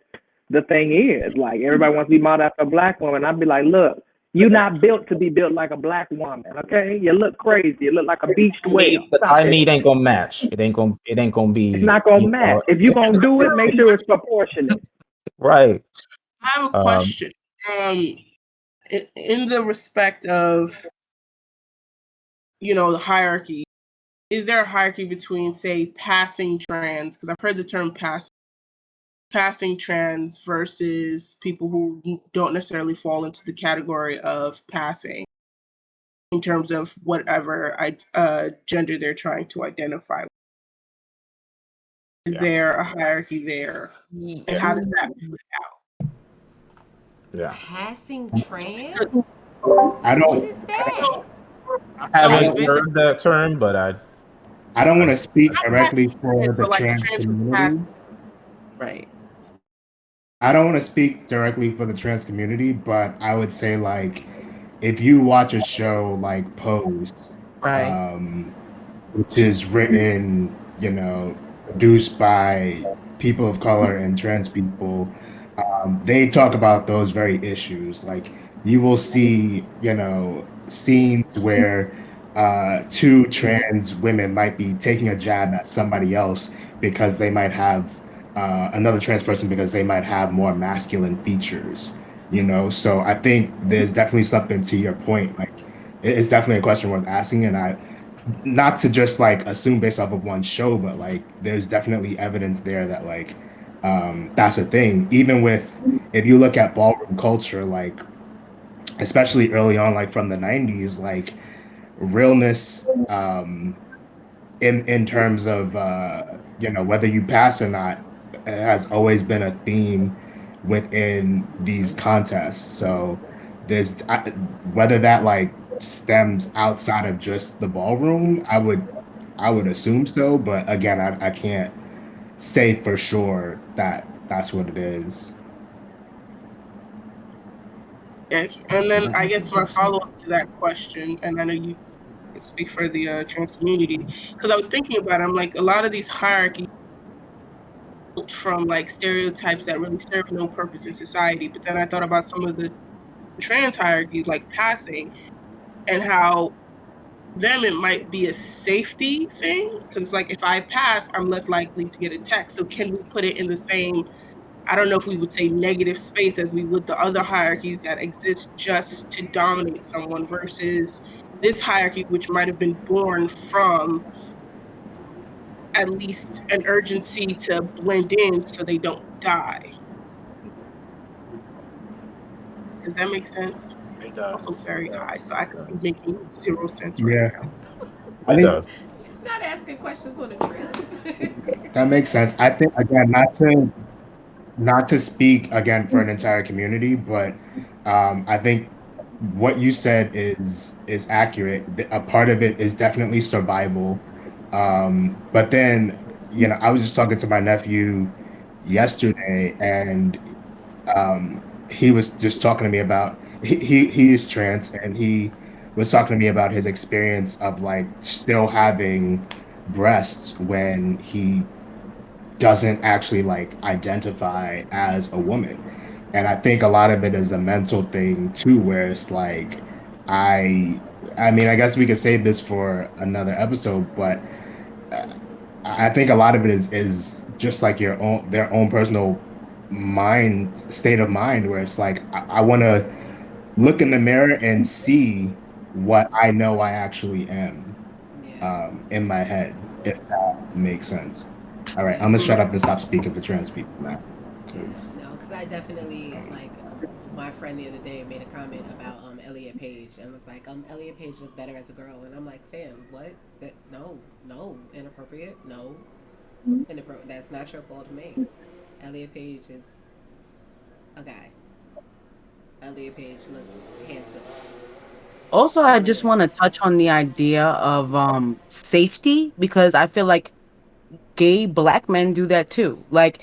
the thing is. Like everybody wants to be modeled after a black woman. I'd be like, look, you're not built to be built like a black woman. Okay, you look crazy. You look like a beached whale.
The
Stop
thigh
it.
meat ain't gonna match. It ain't gonna
It's
be,
not gonna match. If you're gonna do it, make sure it's proportionate.
right.
I have a
Um,
question. In the respect of the hierarchy, is there a hierarchy between, say, passing trans? Because I've heard the term passing trans versus people who don't necessarily fall into the category of passing in terms of whatever gender they're trying to identify. Is
yeah,
there a hierarchy there? And how does that play out?
yeah.
Passing trans?
I
What
don't
is that?
I
So
I
it's
haven't
don't
basically
heard that term, but
I don't want
I
to speak
not
directly
passing
for
trans,
the
but like
trans
trans with
community.
passing.
Right.
I don't want to speak directly for the trans community, but I would say like if you watch a show like Pose,
Right.
um, which is written, produced by people of color and trans people, they talk about those very issues. Like you will see, scenes where two trans women might be taking a jab at somebody else because they might have another trans person because they might have more masculine features. So I think there's definitely something to your point. Like it's definitely a question worth asking, and I not to just like assume based off of one show, but like there's definitely evidence there that like that's a thing. Even with if you look at ballroom culture, like especially early on, like from the '90s, like realness in terms of whether you pass or not has always been a theme within these contests. So there's whether that like stems outside of just the ballroom, I would assume so, but again, I can't say for sure that that's what it is.
Okay. And then I guess my follow-up to that question, and I know you can speak for the trans community, because I was thinking about it, I'm like, a lot of these hierarchies from like stereotypes that really serve no purpose in society. But then I thought about some of the trans hierarchies like passing, and how them it might be a safety thing, because like if I pass, I'm less likely to get a text. So can we put it in the same, I don't know if we would say negative space as we would the other hierarchies that exist just to dominate someone, versus this hierarchy, which might have been born from at least an urgency to blend in so they don't die. Does that make sense?
It
Also
does.
very high, so I
It
could be
does.
making zero sense right
Yeah,
now.
I
It
think
does.
Not asking questions on a trip.
that makes sense. I think again, not to speak again for an entire community, but I think what you said is accurate. A part of it is definitely survival, but then I was just talking to my nephew yesterday, and he was just talking to me about he is trans, and he was talking to me about his experience of like still having breasts when he doesn't actually like identify as a woman. And I think a lot of it is a mental thing too, where it's like I I mean, I guess we could save this for another episode, but uh, I think a lot of it is just like their own personal state of mind, where it's like I want to look in the mirror and see what I know I actually am,
Yeah,
in my head, if that makes sense. All right,
yeah.
I'm gonna shut up and stop speaking for trans people now,
Yeah,
because
no, because I definitely like my friend the other day made a comment about Elliot Page and was like, Elliot Page looked better as a girl, and I'm like, fam, what? That no, inappropriate, no, inappropriate. That's not your call to make. Elliot Page is a guy. Elliot Page looks handsome.
Also, I just
Period.
want to touch on the idea of safety, because I feel like gay black men do that too. Like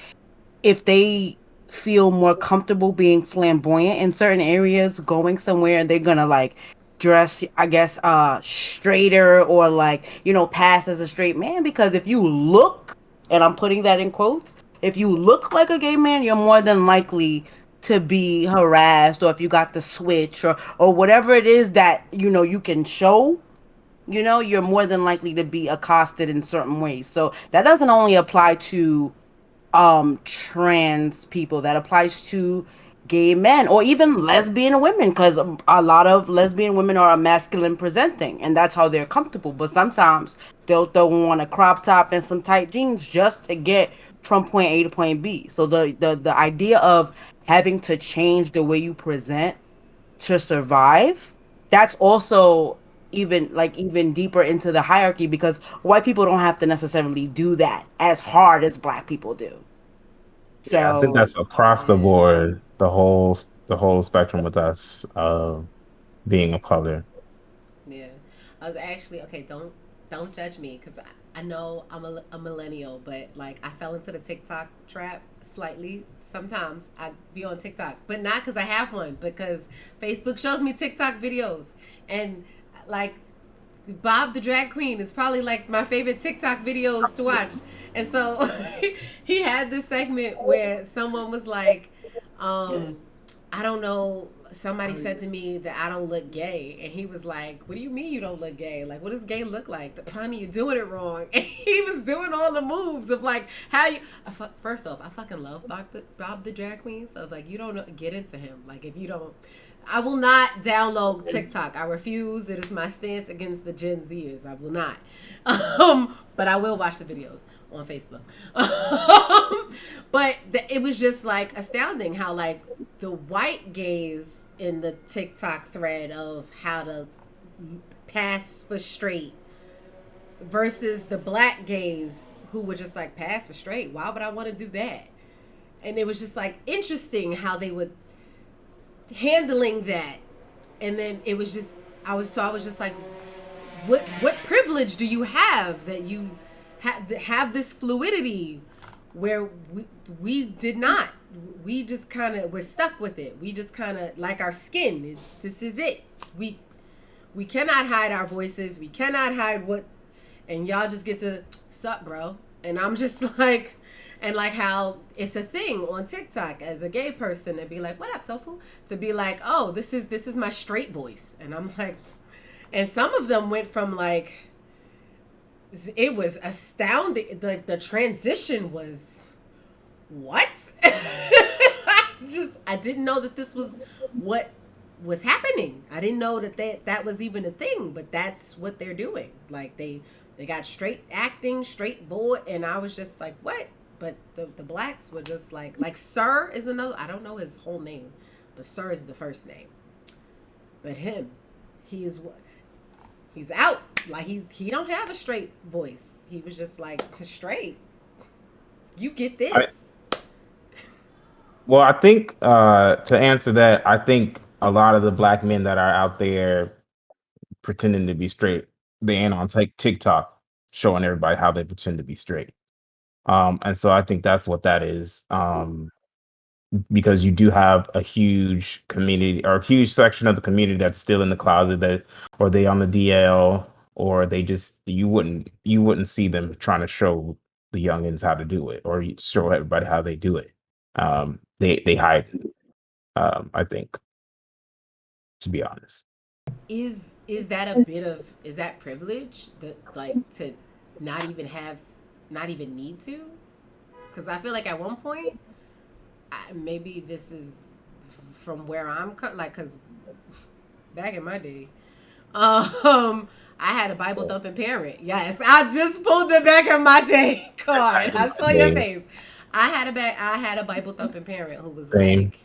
if they feel more comfortable being flamboyant in certain areas, going somewhere, they're gonna like dress, I guess, straighter, or like, pass as a straight man. Because if you look, and I'm putting that in quotes, if you look like a gay man, you're more than likely to be harassed, or if you got the switch, or whatever it is that you can show, you're more than likely to be accosted in certain ways. So that doesn't only apply to trans people, that applies to gay men, or even lesbian women, because a lot of lesbian women are masculine presenting, and that's how they're comfortable. But sometimes they'll throw on a crop top and some tight jeans just to get from point A to point B. So the idea of having to change the way you present to survive, that's also even deeper into the hierarchy, because white people don't have to necessarily do that as hard as black people do.
Yeah, I think
So
that's across the
Yeah,
board, the whole spectrum with us being of color.
yeah. I was actually okay. Don't judge me because I know I'm a millennial, but like I fell into the TikTok trap slightly. Sometimes I be on TikTok, but not because I have one, because Facebook shows me TikTok videos, and like Bob the drag queen is probably like my favorite TikTok videos to watch. And so he had this segment where someone was like, I don't know, somebody said to me that I don't look gay. And he was like, what do you mean you don't look gay? Like, what does gay look like? Honey, you're doing it wrong. And he was doing all the moves of like, how you. First off, I fucking love Bob the drag queen. So, like, you don't get into him. Like, if you don't. I will not download TikTok. I refuse. It is my stance against the Gen Zers. I will not. But I will watch the videos on Facebook. But it was just like astounding how like the white gays in the TikTok thread of how to pass for straight versus the black gays who were just like pass for straight. Why would I want to do that? and it was just like interesting how they would handling that, and then it was just I was just like, what privilege do you have that you have this fluidity where we did not, we just kind of we're stuck with it, we just kind of like our skin, this is it, we cannot hide our voices, we cannot hide what, and y'all just get to suck, bro. And I'm just like, and like how it's a thing on TikTok as a gay person to be like, what up, tofu? To be like, oh, this is my straight voice. And I'm like, and some of them went from like, it was astounding. Like the transition was, what? I didn't know that this was what was happening. I didn't know that was even a thing, but that's what they're doing. Like they got straight acting, straight boy, and I was just like, what? But the blacks were just like Sir is another, I don't know his whole name, but Sir is the first name. But him, he's out. Like he don't have a straight voice. He was just like, straight. You get this.
Well, I think to answer that, I think a lot of the black men that are out there pretending to be straight, they ain't on TikTok showing everybody how they pretend to be straight. And so I think that's what that is. Because you do have a huge community or a huge section of the community that's still in the closet, that or they on the DL, or they just you wouldn't see them trying to show the youngins how to do it or show everybody how they do it. They hide. I think, to be honest.
Is that a bit of, is that privilege, that like to not even need to? Because I feel like at one point, maybe this is from where I'm like, because back in my day, I had a Bible thumping parent. Yes, I just pulled the back of my day card. I saw your face. I had a Bible thumping parent who was like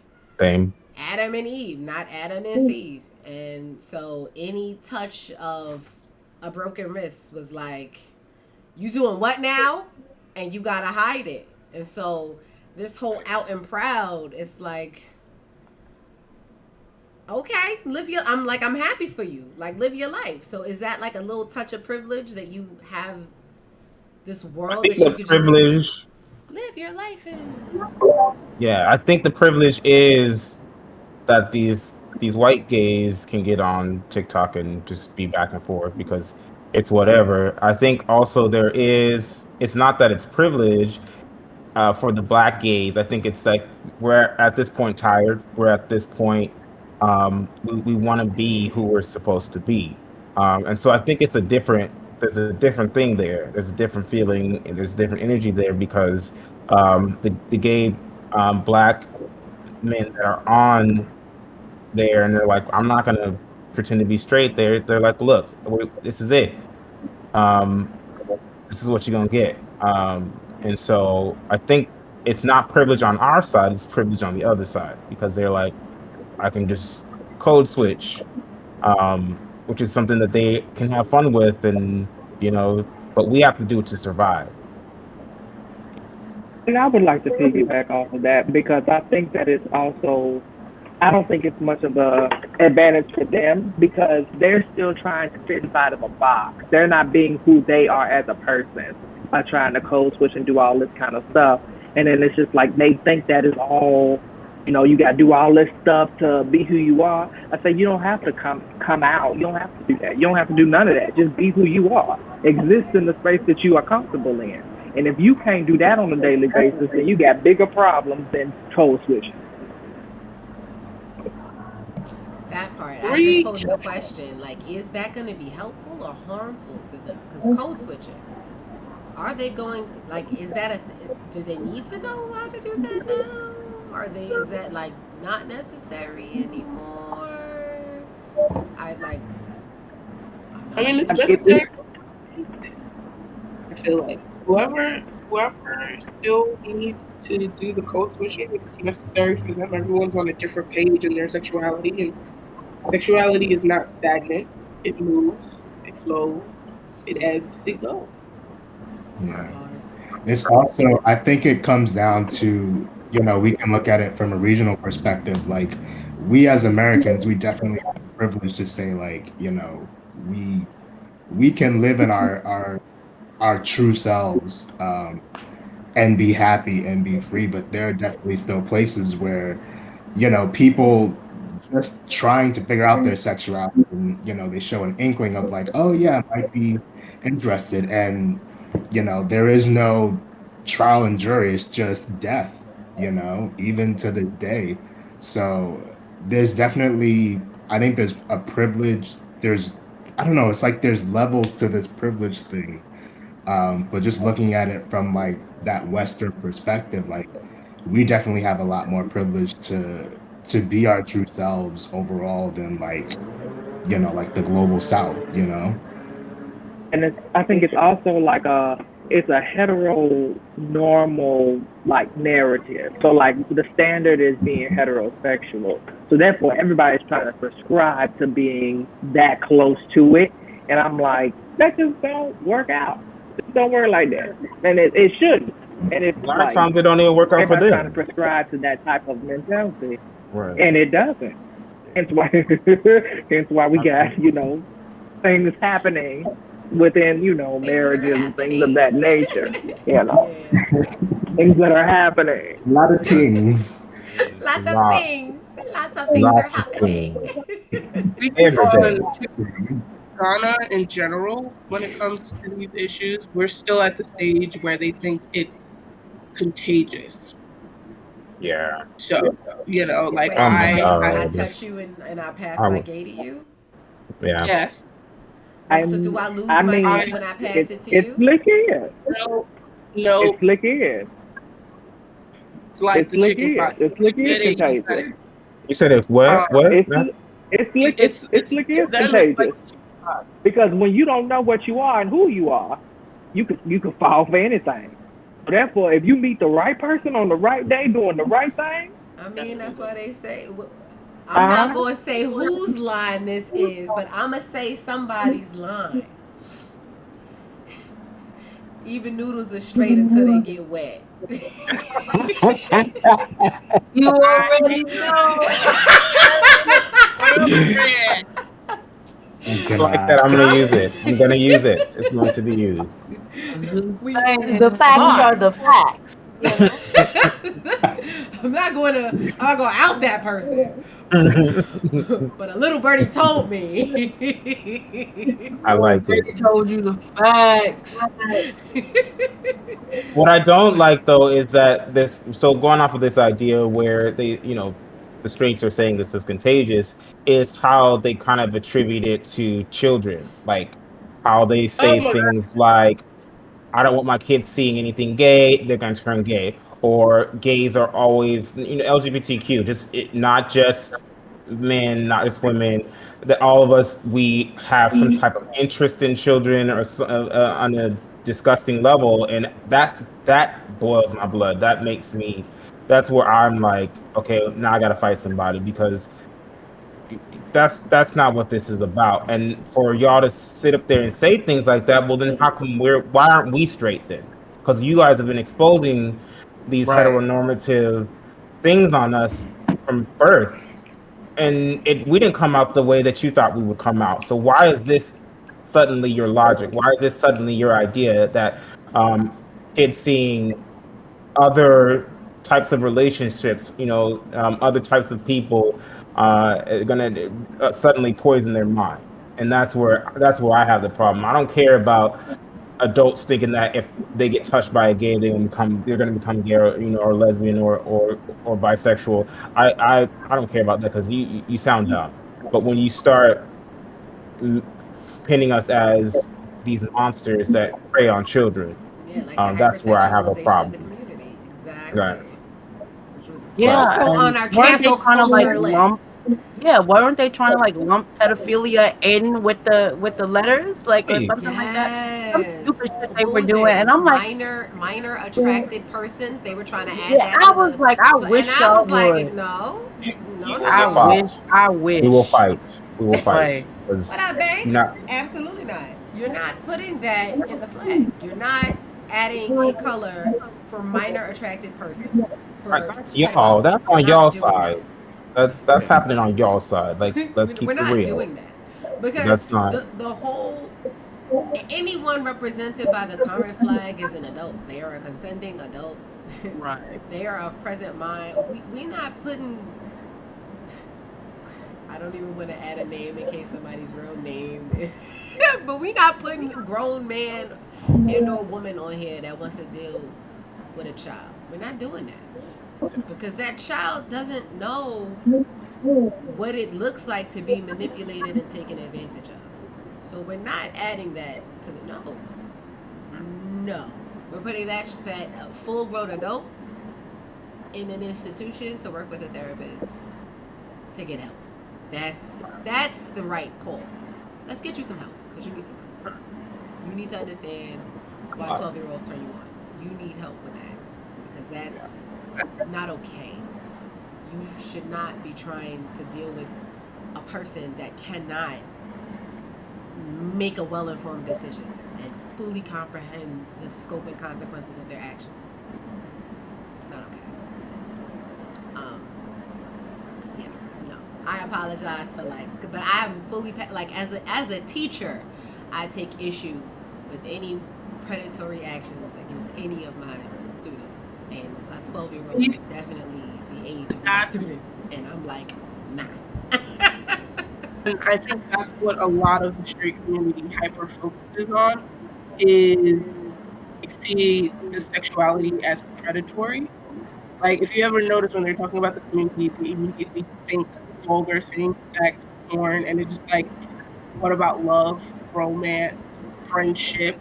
Adam and Eve, not Adam and Steve. And so any touch of a broken wrist was like, you doing what now? And you gotta hide it. And so this whole out and proud, it's like, okay, I'm happy for you. Like, live your life. So is that like a little touch of privilege that you have this world that you could
privilege,
just live your life in?
Yeah, I think the privilege is that these white gays can get on TikTok and just be back and forth because it's whatever. I think also it's not that it's privilege for the black gays. I think it's like we're at this point tired. We're at this point, we want to be who we're supposed to be. And so I think there's a different thing there. There's a different feeling and there's different energy there because the gay black men that are on there and they're like, I'm not gonna pretend to be straight. They're like, look, this is it. This is what you're gonna get. And so I think it's not privilege on our side, it's privilege on the other side because they're like, I can just code switch, which is something that they can have fun with, and but we have to do it to survive.
And I would like to piggyback off of that because I think that it's also, I don't think it's much of a advantage for them because they're still trying to fit inside of a box. They're not being who they are as a person by trying to code switch and do all this kind of stuff. And then it's just like they think that is all, you got to do all this stuff to be who you are. I say you don't have to come out. You don't have to do that. You don't have to do none of that. Just be who you are. Exist in the space that you are comfortable in. And if you can't do that on a daily basis, then you got bigger problems than code switching.
That part. I just posed the question, like, is that going to be helpful or harmful to them? Because code switching, are they going, like, is that do they need to know how to do that now? Is that, like, not necessary anymore? I mean,
it's necessary. I feel like whoever still needs to do the code switching, it's necessary for them. Everyone's on a different page in their sexuality, and sexuality is not stagnant. It moves, it flows, it ebbs, it goes.
Yeah. It's also, I think it comes down to we can look at it from a regional perspective. Like, we as Americans, we definitely have the privilege to say, like, we we can live in our true selves, and be happy and be free. But there are definitely still places where people just trying to figure out their sexuality, and they show an inkling of like, oh yeah, I might be interested, and there is no trial and jury. It's just death, even to this day. So there's definitely, I think there's a privilege. There's, I don't know, it's like there's levels to this privilege thing. But just looking at it from like that Western perspective, like, we definitely have a lot more privilege to be our true selves overall than like like the global South.
And I think it's also like it's a heteronormal like narrative. So like the standard is being heterosexual. So therefore everybody's trying to prescribe to being that close to it. And I'm like, that just don't work out. It don't work like that. And it shouldn't. And it's
A lot of
like
times it don't even work out for
everybody's trying to
them.
prescribe to that type of mentality.
Right.
And it doesn't. Hence why we got, things happening within, marriages and things of that nature. Things that are happening.
A lot of things.
Lots of
Lots.
things. Lots of things are
Lots of
happening.
Speaking
Every day.
on Ghana in general, when it comes to these issues, we're still at the stage where they think it's contagious.
Yeah.
So, like
Wait,
Oh my
I
God.
touch you and I pass
I
my
would-
gay to you?
Yeah.
yes,
Wait, so do I lose my gay when I pass it to
It's
you?
slick in.
no,
It's slick in.
it's like
It's
the
slick
chicken
in.
pox.
It's slick
You
in
get it, you got
contagious.
it.
You said it what? What?
It's
Nah.
it's slick. It's slick in
for them, it's
contagious.
like chicken pox.
Because when you don't know what you are and who you are, you could fall for anything. So therefore, if you meet the right person on the right day doing the right thing,
I mean, that's why they say. I'm not going to say whose line this is, but I'm going to say somebody's line. Even noodles are straight until they get wet.
You already know.
I like that. I'm gonna use it. I'm gonna use it. It's meant to be used.
The facts are the facts.
I'm not going to out that person. But a little birdie told me.
I like it.
Already told you the facts.
What I don't like though is that so going off of this idea where the straights are saying this is contagious, is how they kind of attribute it to children. Like how they say
Oh my
things like, I don't want my kids seeing anything gay, they're going to turn gay. Or gays are always, LGBTQ, not just men, not just women, that all of us, we have some type of interest in children or on a disgusting level. And that boils my blood. That's where I'm like, okay, now I got to fight somebody, because that's not what this is about. And for y'all to sit up there and say things like that, well, then why aren't we straight then? Because you guys have been exposing these heteronormative things on us from birth, and we didn't come out the way that you thought we would come out. So why is this suddenly your logic? Why is this suddenly your idea that kids seeing other types of relationships, other types of people, are gonna suddenly poison their mind? And that's where I have the problem. I don't care about adults thinking that if they get touched by a gay, they're gonna become gay, or lesbian, or bisexual. I don't care about that, because you sound dumb. But when you start pinning us as these monsters that prey on children,
Yeah, like the
that's where I have a
hypersexualization of the
problem.
community. Exactly.
Right.
Which was
Yeah,
also on
and
our
weren't they
cancel
trying to like
culture list.
lump? Yeah, weren't they trying to like lump pedophilia in with the letters, like, or something like that? Some
Yes.
stupid shit they
What
were
was
doing,
it?
and I'm like,
Minor attracted persons. They were trying to add
yeah,
that
I
to
was
the.
like, I
So,
wish
and I
y'all
was like,
would.
no,
You
no,
will
I
no.
wish.
fight.
I wish.
We will fight. We will fight.
Right.
Because
What up, Bank?
not
Absolutely not. You're not putting that in the flag. You're not adding a color for minor attracted persons. for
That's y'all.
pedophiles.
That's
We're
on
not
y'all
doing
side.
that.
That's happening on y'all side. Let's keep
We're
it
not
real.
doing that because
That's not.
the whole anyone represented by the current flag is an adult. They are a consenting adult.
Right.
They are of present mind. We not putting. I don't even want to add a name in case somebody's real name is. But we not putting grown man and or woman on here that wants to deal with a child. We're not doing that because that child doesn't know what it looks like to be manipulated and taken advantage of. So we're not adding that to the no. We're putting that full grown adult in an institution to work with a therapist to get help. That's the right call. Let's get you some help because you need some help. You need to understand why 12-year-olds turn you on. You need help with that because that's not okay. You should not be trying to deal with a person that cannot make a well-informed decision and fully comprehend the scope and consequences of their actions. It's not okay. Yeah, no. I apologize for but I'm fully as a teacher, I take issue with any predatory actions against any of my students, and a 12-year-old is definitely the age of my students, and I'm like, nah.
And I think that's what a lot of the straight community hyper focuses on is they see the sexuality as predatory. Like if you ever notice when they're talking about the community, they immediately think vulgar things, sex, porn, and it's just like, what about love, romance, friendship,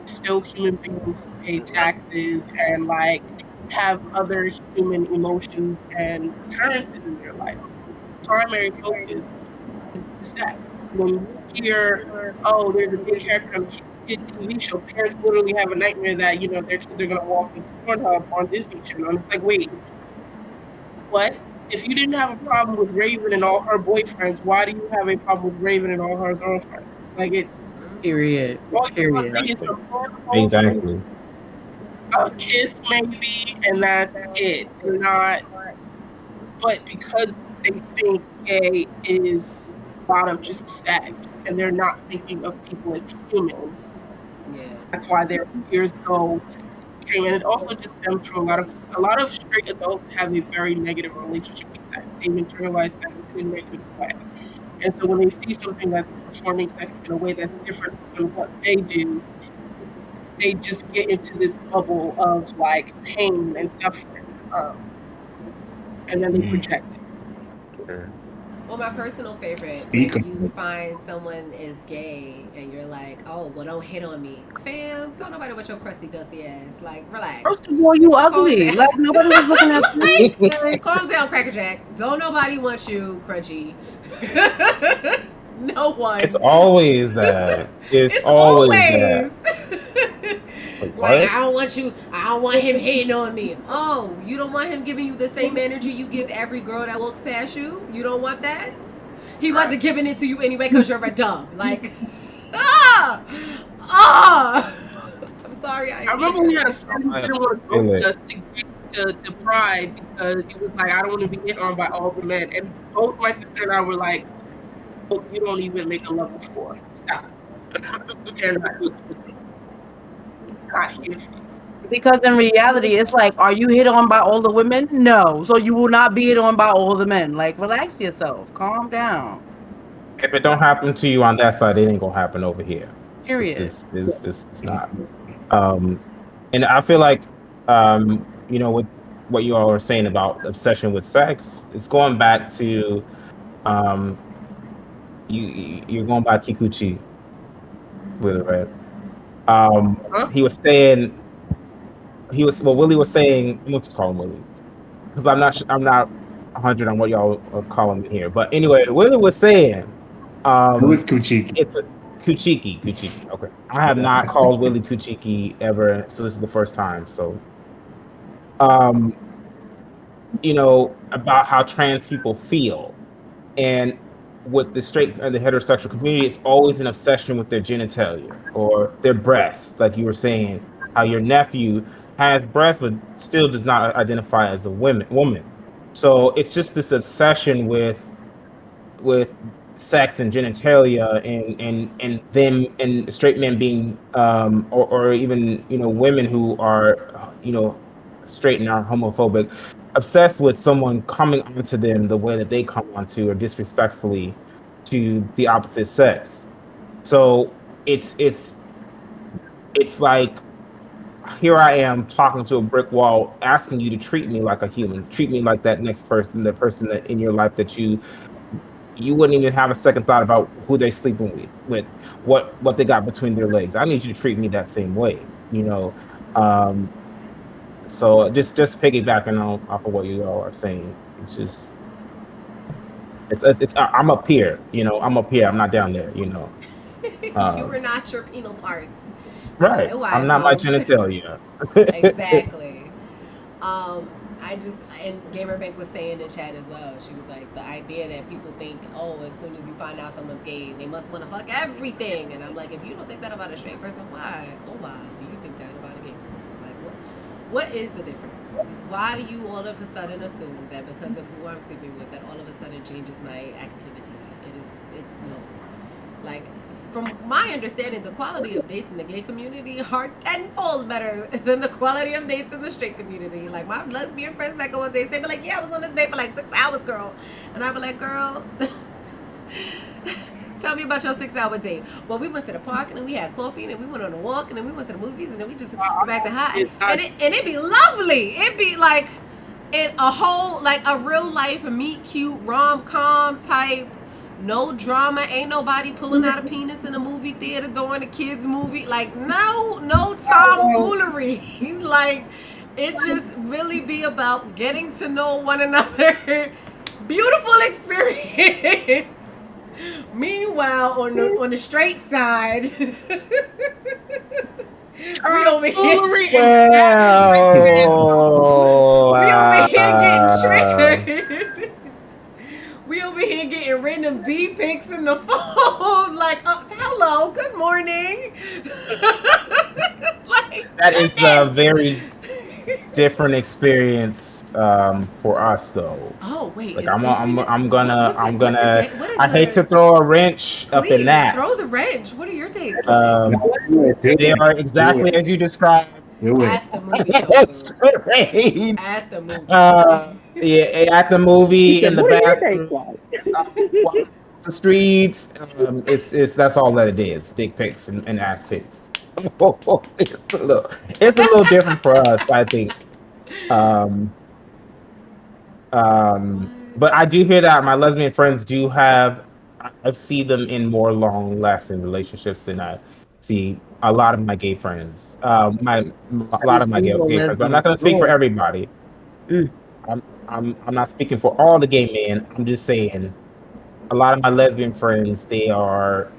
still human beings who pay taxes and like have other human emotions and occurrences in their life. Primary focus is sex. When you hear, oh, there's a big character on a kid TV show, parents literally have a nightmare that, their kids are going to walk into Pornhub on Disney Channel. And it's like, wait, what? If you didn't have a problem with Raven and all her boyfriends, why do you have a problem with Raven and all her girlfriends? Like
Period.
all you must
Period.
see is some pornhole,
Exactly.
a kiss maybe, and that's it. They're not, but because they think gay is a lot of just sex, and they're not thinking of people as humans.
Yeah.
That's why their ears go extreme, and it also just stems from a lot of straight adults have a very negative relationship with sex. They internalize sex in a negative way, and so when they see something that's performing sex in a way that's different than what they do, they just get into this bubble of like pain and suffering, and then they project it.
Well, my personal favorite
Speak
when
of
you
it.
find someone is gay and you're like, oh, well, don't hit on me, fam. Don't nobody want your crusty dusty ass. Like, relax.
First of all, you
Calm
ugly.
down.
Like nobody was looking at you. Like,
Calm down, Cracker Jack. Don't nobody want you, Crunchy. No one.
It's always that. It's
It's
always that.
always.
Like,
Like,
what?
I don't want him hating on me. Oh, you don't want him giving you the same energy you give every girl that walks past you? You don't want that? He wasn't giving it to you anyway because you're a dub. Like, I'm sorry.
I remember we had a friend who didn't want to go with us to get to Pride because he was like, I don't want to be hit on by all the men. And both my sister and I were like, oh, you don't even make a level 4. Stop. They're not here for you.
because in reality, it's like, are you hit on by all the women? No. So you will not be hit on by all the men. Like, relax yourself. Calm down.
If it don't happen to you on that side, it ain't gonna happen over here.
Period.
It's not. And I feel like with what you all are saying about obsession with sex, it's going back to you're going back to Kikuchi with it, right? He was saying Willie was saying, I'm going to call him Willie because I'm not 100 on what y'all are calling me here. But anyway, Willie was saying
Who is Kuchiki?
it's a Kuchiki. Okay. I have not called Willie Kuchiki ever, so this is the first time. So about how trans people feel. And with the straight and the heterosexual community, it's always an obsession with their genitalia or their breasts, like you were saying, how your nephew has breasts but still does not identify as a woman. So it's just this obsession with sex and genitalia and them and straight men being or even women who are straight and are homophobic, obsessed with someone coming onto them the way that they come onto or disrespectfully to the opposite sex. So it's like, here I am talking to a brick wall, asking you to treat me like a human, treat me like that next person, the person that in your life that you wouldn't even have a second thought about who they're sleeping with what they got between their legs. I need you to treat me that same way, you know. Um, so just piggybacking off of what you all are saying, it's just I'm up here, I'm up here, I'm not down there,
You
Um,
were not your penal parts.
right.
Okay,
I'm not my
waifu.
genitalia.
Exactly. I just and Gamerbank was saying in the chat as well. She was like, the idea that people think, oh, as soon as you find out someone's gay, they must want to fuck everything. And I'm like, if you don't think that about a straight person, why? Oh, why do you think that about a gay person? Like, what is the difference? Why do you all of a sudden assume that because of who I'm sleeping with, that all of a sudden changes my activity? No. Like, from my understanding, the quality of dates in the gay community are tenfold better than the quality of dates in the straight community. Like, my lesbian friends that go on dates, they be like, yeah, I was on this date for like 6 hours, girl. And I be like, girl, tell me about your 6-hour date. Well, we went to the park and then we had coffee and then we went on a walk and then we went to the movies and then we just went back to high. And it'd be lovely. It'd be like in a whole, like a real life meet cute rom-com type. No drama, ain't nobody pulling out a penis in a movie theater during a kids movie. Like, no tomfoolery. Like, it just really be about getting to know one another. Beautiful experience. Meanwhile, on the straight side, we over here. We over here getting triggered. We over here getting random D pics in the phone. Like, hello, good morning. Like,
That is a very different experience for us though.
Oh wait,
Like
it's different.
I'm gonna
What is
I hate to
the?
throw a wrench up in
Please
that.
throw the wrench. What are your dates like?
They are exactly as you described.
At the movie, tofu.
Great.
At the movie.
Yeah, at the
He
movie,
said,
in the
"What are your dates
bathroom,
like?"
walking across the streets. It's that's all that it is. Dick pics and ass pics. It's a little different for us, I think. Um, but I do hear that my lesbian friends do have. I see them in more long-lasting relationships than I see a lot of my gay friends. A lot of my gay friends, but I'm not going to speak for everybody.
Mm.
I'm not speaking for all the gay men. I'm just saying a lot of my lesbian friends, they are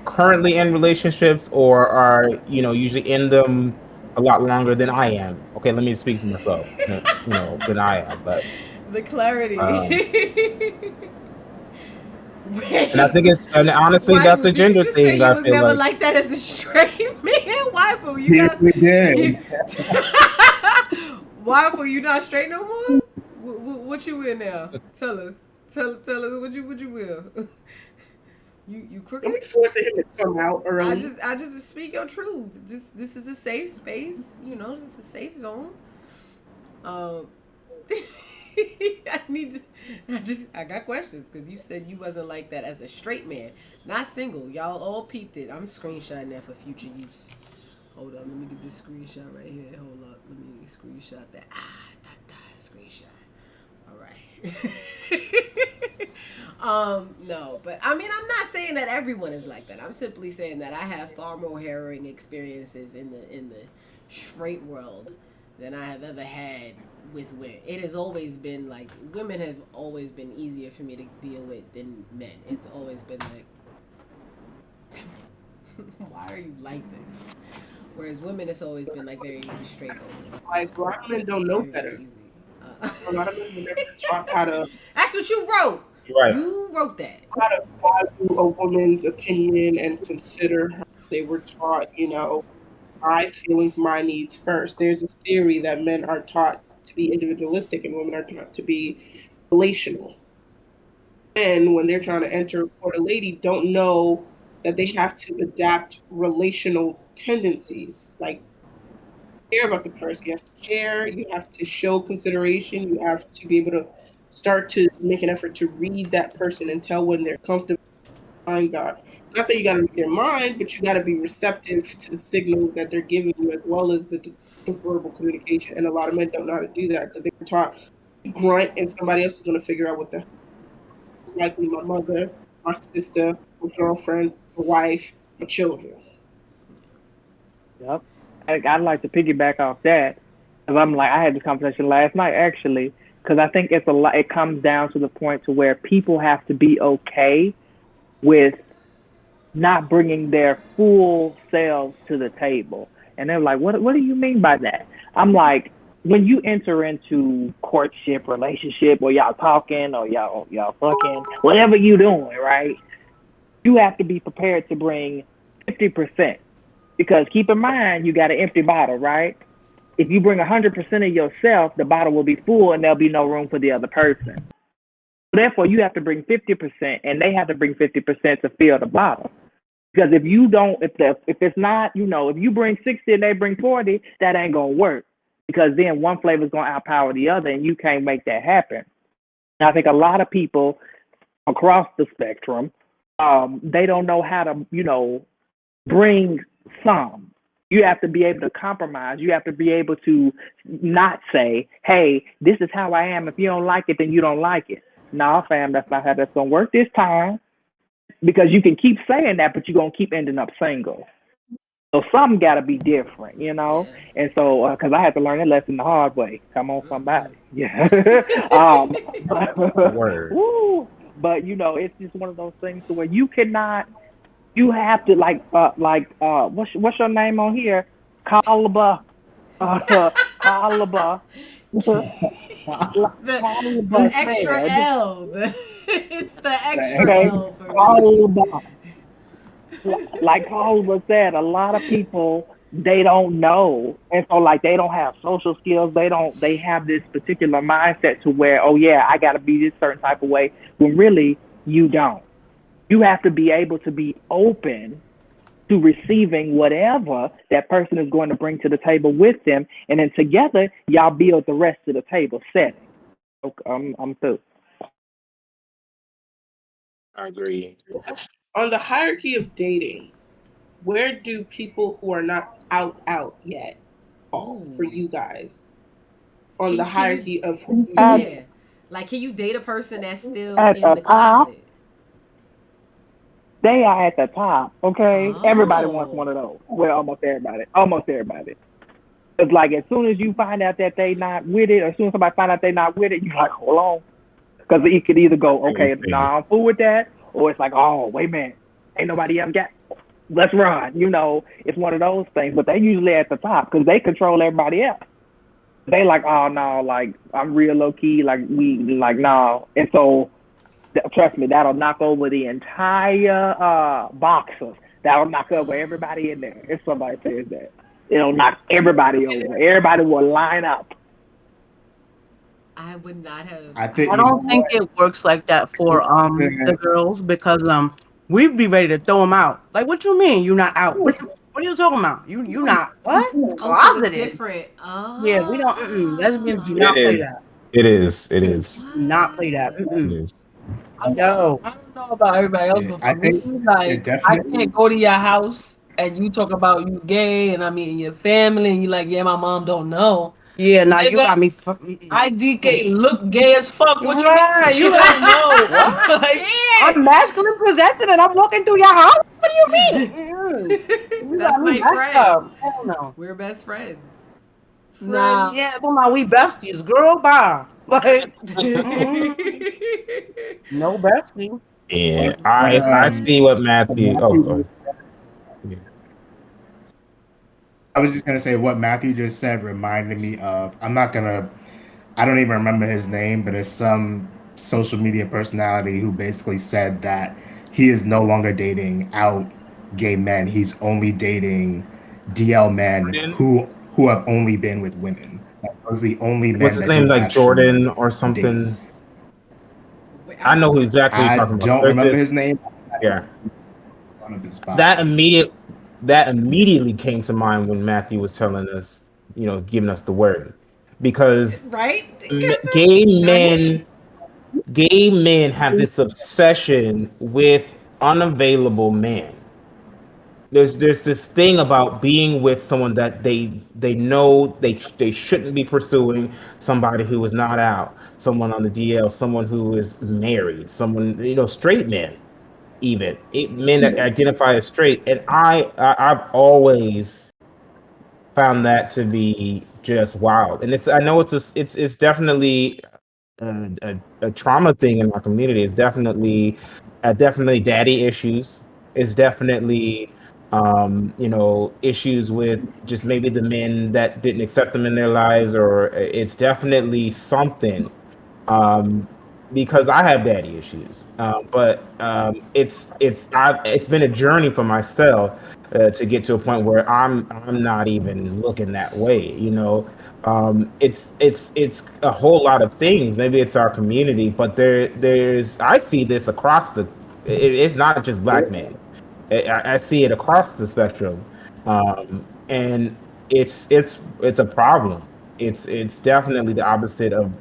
currently in relationships or are usually in them a lot longer than I am. Okay, let me speak for myself. Than I am, but
The clarity.
um,
Wait,
and I think and honestly, that's a
waifu, did you
gender
just say
thing.
you
I
was
feel
never
like
like that as a straight man? Waifu, you
Yes,
guys.
we did.
Waifu, you not straight no more? What you in now? Tell us. Tell us what you will. You crooked?
Don't be forcing him to come out
I
early.
just speak your truth. This is a safe space. This is a safe zone. Um, I got questions because you said you wasn't like that as a straight man, not single. Y'all all peeped it. I'm screenshotting that for future use. Hold up, let me get this screenshot right here. Hold up, let me screenshot that. Screenshot. All right. No, but I mean, I'm not saying that everyone is like that. I'm simply saying that I have far more harrowing experiences in the straight world than I have ever had with women. It has always been like women have always been easier for me to deal with than men. It's always been like, why are you like this? Whereas women, it's always been like very straightforward.
Like, a lot of men don't know better.
Easy.
A lot of men were never taught how to.
That's what you wrote.
right.
You wrote that.
How to value a woman's opinion and consider her. They were taught, my feelings, my needs first. There's this theory that men are taught to be individualistic and women are taught to be relational. Men, when they're trying to enter court a lady, don't know that they have to adapt relational tendencies. Like, care about the person. You have to care. You have to show consideration. You have to be able to start to make an effort to read that person and tell when they're comfortable. Minds are. Not saying you got to read their mind, but you got to be receptive to the signals that they're giving you, as well as the verbal communication. And a lot of men don't know how to do that because they were taught grunt, and somebody else is going to figure out what the likely my mother, my sister, my girlfriend, my wife, my children.
Yep. I'd like to piggyback off that because I'm like I had this conversation last night actually because I think it's a lot. It comes down to the point to where people have to be okay with not bringing their full selves to the table, and they're like, "What do you mean by that?" I'm like, when you enter into courtship, relationship, or y'all talking, or y'all fucking, whatever you doing, right? You have to be prepared to bring 50%. Because keep in mind, you got an empty bottle, right? If you bring 100% of yourself, the bottle will be full and there'll be no room for the other person. Therefore, you have to bring 50% and they have to bring 50% to fill the bottle. Because if you don't, if it's not, if you bring 60 and they bring 40, that ain't going to work. Because then one flavor is going to outpower the other and you can't make that happen. And I think a lot of people across the spectrum, they don't know how to, bring some. You have to be able to compromise. You have to be able to not say, hey, this is how I am. If you don't like it, then you don't like it. No, fam, that's not how that's going to work this time. Because you can keep saying that, but you're going to keep ending up single. So something got to be different,
Yeah.
And so, because I had to learn that lesson the hard way. Come on, somebody. Yeah.
Word.
Woo. But, it's just one of those things where you cannot, you have to what's your name on here? Caliber. Caliber.
The extra
Said,
L. It's the extra
okay,
L for me.
Caliber. Like Caliber said, a lot of people they don't know, and so like they don't have social skills. They have this particular mindset to where, oh yeah, I got to be this certain type of way. When really you don't. You have to be able to be open to receiving whatever that person is going to bring to the table with them, and then together y'all build the rest of the table setting. Okay, I'm through.
I agree.
On the hierarchy of dating, where do people who are not out yet fall for you guys? On the
Can you
hierarchy of who you
yeah. Like, can you date a person that's still
At
in
the
the
top,
closet?
they are at the top. Okay, everybody wants
Oh.
one of those. Well, almost everybody. Almost everybody. It's like as soon as you find out that they not with it, or as soon as somebody find out they not with it, you like, hold on, because it could either go, okay, nah, I'm fool with that, or it's like, oh, wait a minute, ain't nobody else got. Let's run. It's one of those things. But they usually at the top because they control everybody else. They like, oh no, like I'm real low key, like we like no, and so trust me, that'll knock over the entire boxers. That'll knock over everybody in there. If somebody says that, it'll knock everybody over. Everybody will line up.
I would not have.
I think
I
you know
don't think
what.
it works like that for the girls because we'd be ready to throw them out. Like, what you mean you not out? What are you talking about? You not what
Oh, so it's
closeted?
different.
Yeah, we don't. Lesbians do
Oh.
not
It
play
is.
that.
It is. It is.
Do not play that.
It is.
No.
I don't know about everybody else,
Yeah,
but
I
for me,
think
like I
definitely.
can't go to your house and you talk about you gay and I mean your family and you like, yeah, my mom don't know.
Yeah, now you
Nigga,
got me.
IDK look gay as fuck. What you mean
Right,
she
you
don't know?
what?
Like,
I'm masculine presented and I'm walking through your house. What do you mean? You
That's
got me
my
messed
friend.
up. Hell no.
We're best friends.
nah.
Yeah, come on, we besties, girl. Bye. Like, no bestie.
Yeah.
But
I see what Matthew. Oh, oh. Yeah.
I was just gonna say what Matthew just said reminded me of. I don't even remember his name, but it's some social media personality who basically said that he is no longer dating out gay men. He's only dating DL men
Jordan?
who have only been with women. Like, those are the only
What's
men
his
that he
name?
will
Like
actually
Jordan or
date.
something?
Wait,
I
I'm
know who
sorry.
exactly you're
I
talking about.
don't
There's
remember
this,
his name.
yeah.
One of his spot.
That immediate that immediately came to mind when Matthew was telling us, giving us the word. Because
Right?
m-
Get that
gay
shit. Nani?
men gay men have this obsession with unavailable men. There's this thing about being with someone that they know they shouldn't be pursuing, somebody who is not out, someone on the DL, someone who is married, someone, straight men, even men that identify as straight. And I've always found that to be just wild. And I know it's definitely a trauma thing in our community. It's definitely daddy issues. It's definitely issues with just maybe the men that didn't accept them in their lives, or it's definitely something. um, because I have daddy issues. But it's been a journey for myself to get to a point where I'm not even looking that way. It's a whole lot of things. Maybe it's our community, but there's I see this across it's not just black men. I see it across the spectrum, and it's a problem. It's definitely the opposite of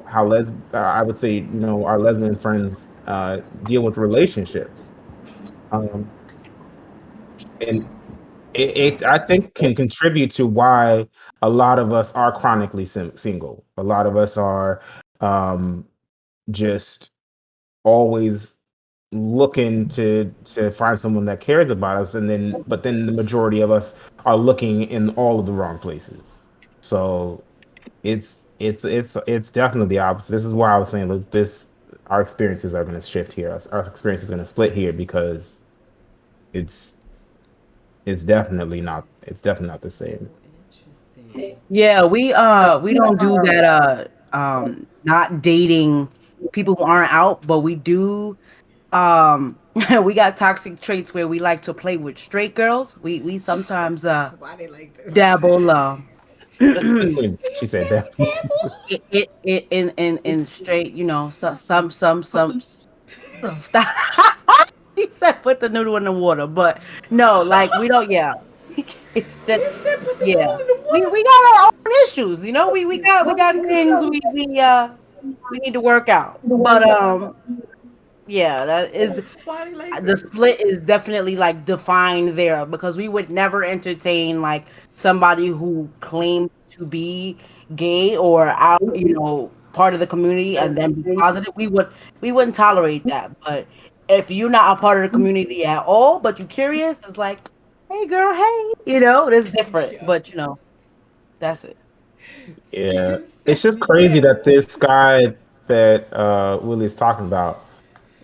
how I would say our lesbian friends deal with relationships, um, and it I think can contribute to why a lot of us are chronically single. A lot of us are um, just always looking to find someone that cares about us, but then the majority of us are looking in all of the wrong places. So it's definitely the opposite. This is why I was saying, look, this our experiences are going to shift here. Our experience is going to split here because it's it's definitely not the
So
same.
interesting.
Yeah, we don't do that not dating people who aren't out, but we do we got toxic traits where we like to play with straight girls. We sometimes
Why they like this?
dabble
She
You
said
said we
that.
dabble?
in straight, some stop. He said put the noodle in the water, but no, like we don't. Yeah, it's just
You said put the
yeah.
noodle in the
We
water.
got our own issues, we got things we need to work out, but yeah, that is
Why they like
the
this?
split is definitely like defined there because we would never entertain like somebody who claims to be gay or out, part of the community and then be positive. We wouldn't tolerate that. But if you're not a part of the community at all, but you're curious, it's like, hey girl, hey, it's different.
Yo,
But that's it.
Yeah,
you
it's
said
just
we
crazy that
dabble.
this guy that Willie's talking about,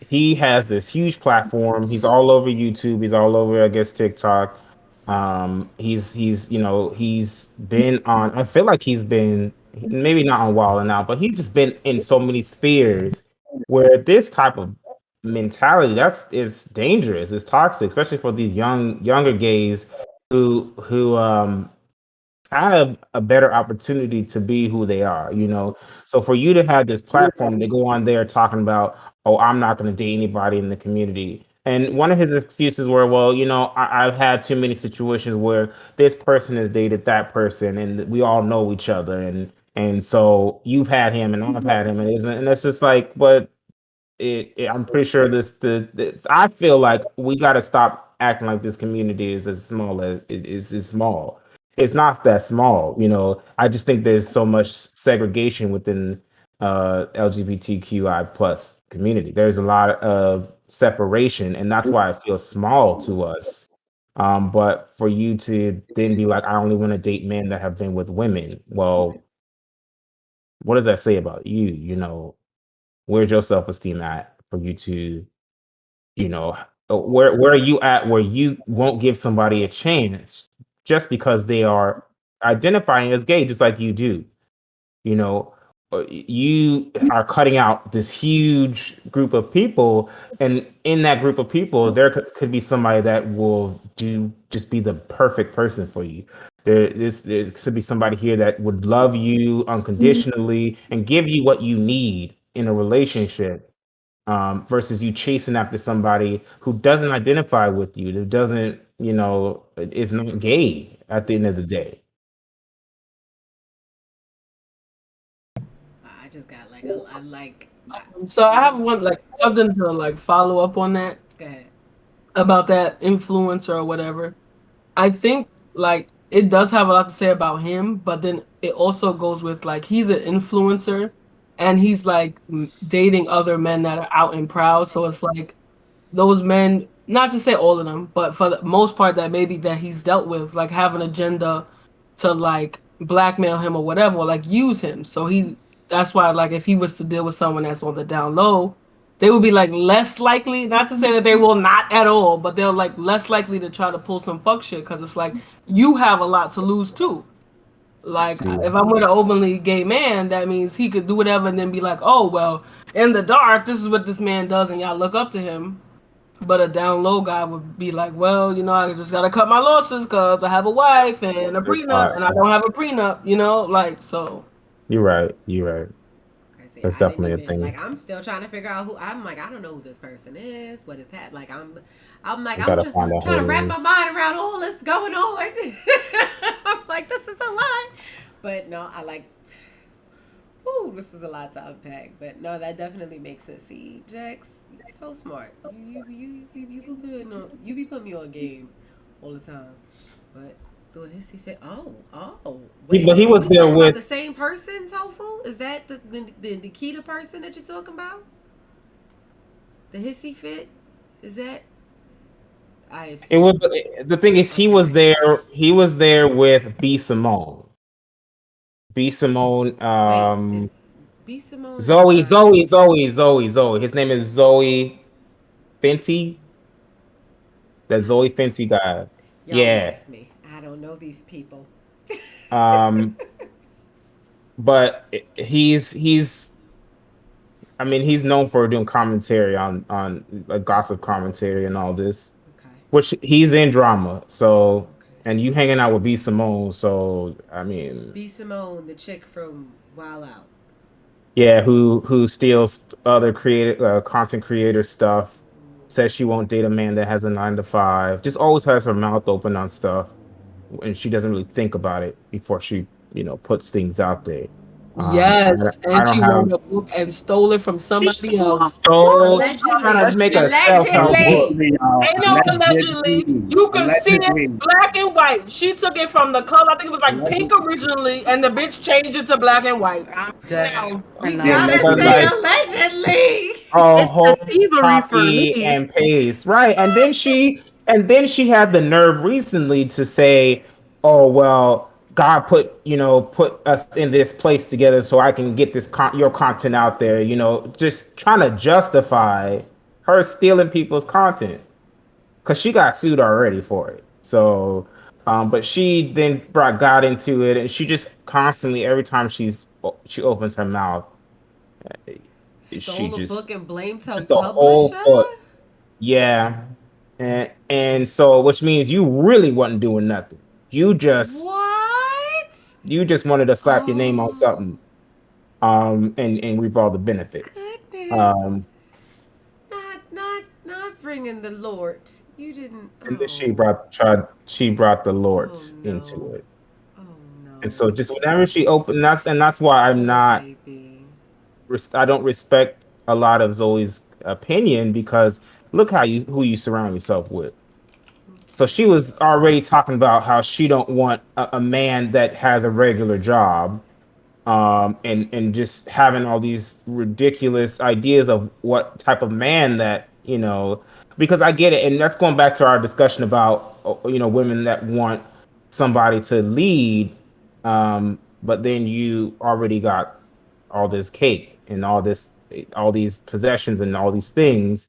he has this huge platform. He's all over YouTube. He's all over, I guess, TikTok. He's been on. I feel like he's been maybe not on Wild and Out, but he's just been in so many spheres where this type of mentality is dangerous. It's toxic, especially for these younger gays who have a better opportunity to be who they are. So for you to have this platform to go on there talking about, oh, I'm not going to date anybody in the community. And one of his excuses were, well, I've had too many situations where this person has dated that person and we all know each other. And so you've had him and I've had him, and it's just like, but I'm pretty sure I feel like we got to stop acting like this community is as small as it is small. It's not that small. I just think there's so much segregation within LGBTQI plus community. There's a lot of separation, and that's why it feels small to us. But for you to then be like, I only want to date men that have been with women. Well, what does that say about you? Where's your self-esteem at for you to, you know, where are you at where you won't give somebody a chance just because they are identifying as gay just like you do? You know, you are cutting out this huge group of people, and in that group of people there could be somebody that will do just be the perfect person for you. There could be somebody here that would love you unconditionally and give you what you need in a relationship, versus you chasing after somebody who doesn't identify with you, that doesn't, is not gay at the end of the day.
I just got like a I like.
So I
I,
have one like something to like follow up on that
go ahead.
about that influencer or whatever. I think like it does have a lot to say about him, but then it also goes with like he's an influencer and he's like dating other men that are out and proud. So it's like those men, not to say all of them, but for the most part that maybe that he's dealt with, like have an agenda to like blackmail him or whatever, or like use him. So that's why like if he was to deal with someone that's on the down low, they would be like less likely, not to say that they will not at all, but they're like less likely to try to pull some fuck shit because it's like you have a lot to lose too. Like
See,
if I'm with an openly gay man, that means he could do whatever and then be like, oh well, in the dark, this is what this man does, and y'all look up to him. But a down low guy would be like, well, I just gotta cut my losses because I have a wife and a
it's
prenup,
hot.
and I don't have a prenup. Like so.
You're right. You're right.
Okay, see,
That's
I didn't
definitely a
even
thing.
like. I'm still trying to figure out who. I'm like, I don't know who this person is. What is that? Like, I'm like,
We gotta find out who
trying to
it
wrap my
is.
mind around all this going on. I'm like, this is a lot. But no, I like. Ooh, this is a lot to unpack. But no, that definitely makes sense. See, Jax, you're so smart. You be putting me on game all the time. But the hissy fit. Oh. Wait,
But he
are
was
we
there
talking about the
with.
same person, Tofu? Is that the Nikita person that you're talking about? The hissy fit? Is that? I
It
assume.
was the thing is he
Okay.
was there. He was there with B Simone. B Simone.
Wait, is B Simone is
Zoe.
the?
Zoe. Zoe. Zoe. Zoe. His name is Zoe Fenty. That Zoe Fenty guy.
Y'all
Yeah.
lost me. I don't know these people.
Um. But he's. I mean, he's known for doing commentary on like gossip commentary and all this,
Okay.
which he's in drama. So,
Okay.
and you hanging out with B Simone. So, I mean,
B Simone, the chick from Wild Out.
yeah, who steals other creative content creator stuff, says she won't date a man that has a 9 to 5, just always has her mouth open on stuff, and she doesn't really think about it before she puts things out there.
Yes,
I
and
don't
she
have.
wrote a book and stole it from
She
somebody
stole,
else.
stole she's trying
Allegedly.
to make a self-help book.
Allegedly.
Allegedly, y'all.
Ain't no allegedly.
Allegedly.
You could see it
Allegedly.
black and white. She took it from the color. I think it was like pink
Allegedly.
originally, and the bitch changed it to black and white.
I'm dead.
Now
I
we
The
know.
Gotta
But
say
allegedly.
like
allegedly.
a
It's the
whole
thievery for
copy
me.
and paste, right? And then she had the nerve recently to say, "Oh well, God put us in this place together so I can get your content out there." Just trying to justify her stealing people's content because she got sued already for it. So, but she then brought God into it, and she just constantly, every time she opens her mouth, she
Stole a
just
book and blamed her
just a whole
publisher?
foot. Yeah. And so which means you really wasn't doing nothing. You just
What?
you just wanted to slap your name on
Oh,
something, and reap all the benefits.
goodness.
Um
Not bringing the Lord. You didn't.
and then
Oh.
she brought the Lord
Oh
into
no.
it.
Oh
And
no.
so just whenever she opened, that's why
Poor baby.
I don't respect a lot of Zoe's opinion, because look who you surround yourself with. So
Okay.
she was already talking about how she don't want a man that has a regular job, and just having all these ridiculous ideas of what type of man that, because I get it, and that's going back to our discussion about women that want somebody to lead, but then you already got all this cake and all these possessions and all these things,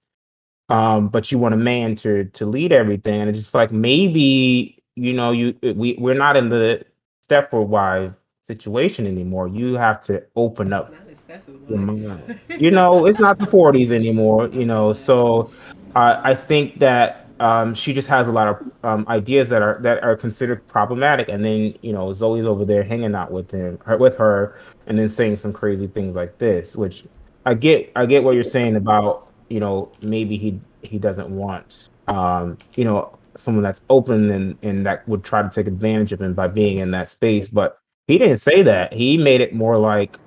but you want a man to lead everything, and it's just like maybe we're not in the Stepford Wives situation anymore. You have to open up
Not as Steffi
your
one.
mind. It's not the 40s anymore,
I feel that.
so I think that she just has a lot of ideas that are considered problematic, and then Zoe's over there hanging out with her, and then saying some crazy things like this, which I get what you're saying about maybe he doesn't want someone that's open and that would try to take advantage of him by being in that space, but he didn't say that. He made it more like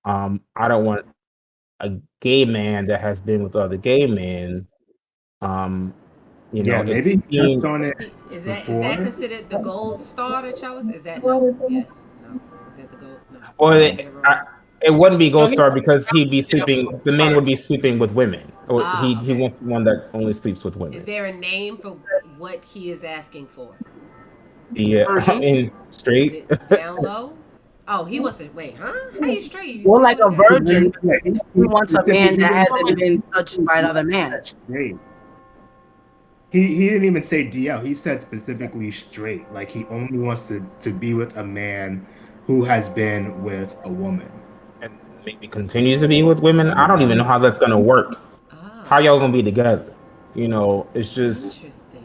I don't want a gay man that has been with other gay men. Um,
Yeah,
it
maybe he touched
seemed
on it
Is that
before.
considered the gold star that y'all was? Is that no? Yes, no. Is that the gold? No.
or
Did I
it,
get it
I,
wrong?
it wouldn't be
No,
Ghost Star because he'd be sleeping. The men would be sleeping with women, or
Ah,
he
okay.
wants someone that only sleeps with
Is
women.
there a name for what he is asking for?
Yeah, I
Virgin.
mean
Is
straight.
it down low? Oh, he wants to wait, huh? How you straight? You
More
sleep
like
with a
a
guy?
virgin.
Yeah,
He wants a man that hasn't been touched by another
he
man.
said straight. He didn't even say DL. He said specifically straight. Like he only wants to be with a man who has been with a woman.
And maybe continues to be with women. I don't even know how that's gonna work. How
Ah,
y'all gonna be together? It's just
interesting.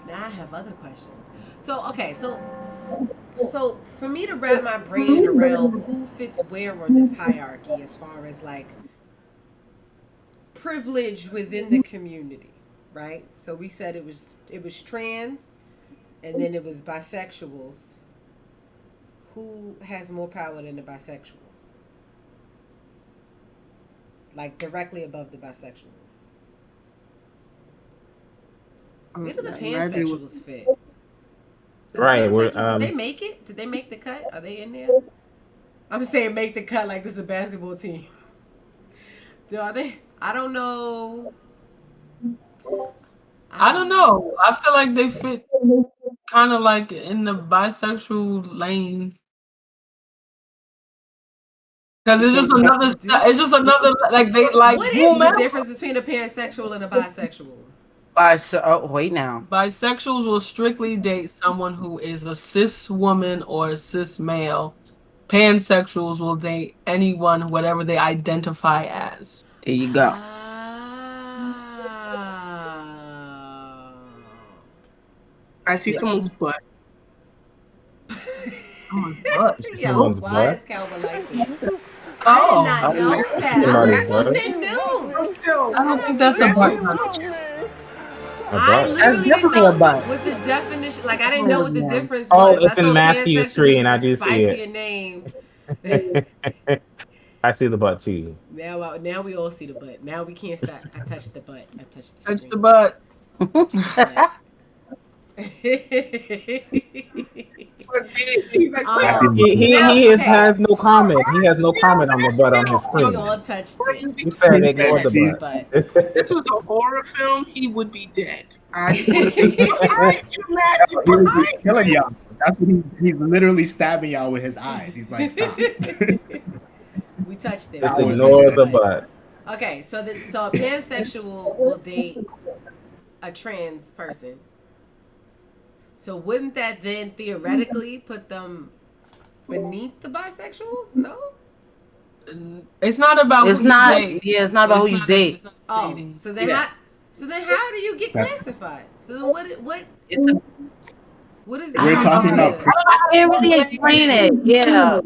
Now I have other questions. So okay, so for me to wrap my brain around who fits where on this hierarchy as far as like privilege within the community, right? So we said it was trans and then it was bisexuals. Who has more power than the bisexuals? Like directly above the bisexuals. Where do the
Marjorie was
pansexuals fit? Do the
right. We're
pansexuals, did they make it? Did they make the cut? Are they in there? I'm saying make the cut like this is a basketball team. Are they? I don't know.
I don't know. I feel like they fit kind of like in the bisexual lane because it's just
They
another.
do.
It's just another like they like
What is the
woman.
difference between a pansexual and a bisexual?
wait now.
Bisexuals will strictly date someone who is a cis woman or a cis male. Pansexuals will date anyone, whatever they identify as.
There you go.
Ah.
I see
Yeah.
someone's butt.
Oh, what?
you see
Yo,
someone's
why is
butt.
Calvin like this? I did
Oh,
not know
You see
that. I
somebody's
learned
butt.
something new.
I
Shout
don't
out
think
to
that's a butt
you.
punch.
A
I
butt.
That's
literally didn't
definitely a
know
butt.
what the definition. Like I didn't
Definitely
know
a
what the
man.
difference
Oh,
was. I
it's in
thought
Matthew's
pansexual was
screen.
just
I
a
do see
spicier
it.
name.
I see the butt too.
Now we all see the butt. Now we can't stop. I touched the butt. I touched the
Touch the
screen.
butt.
Touched the butt.
He's like,
Matthew
So now, okay.
Has no comment. He has no comment on the butt on his
We all
screen.
touched
"Why
it.
you be
He said
I
ignore the
touched the
See,
butt.
this was a horror film, he would be dead. I just want to say, behind you, Matthew,
he was
behind
killing y'all. That's what he's literally stabbing y'all with his eyes. He's like, stop.
We touched it.
Just
We all touched
ignore
the
the
butt.
butt.
Okay, so a pansexual will date a trans person. So wouldn't that then theoretically put them beneath the bisexuals? No.
It's not about
It's
who you
not.
date.
Yeah, it's not about who you date.
It's not
Oh,
dating.
so then how do you get
That's-
classified? So then what
It's a.
what is the
We're talking about
criteria?
I can't really explain it. Yeah.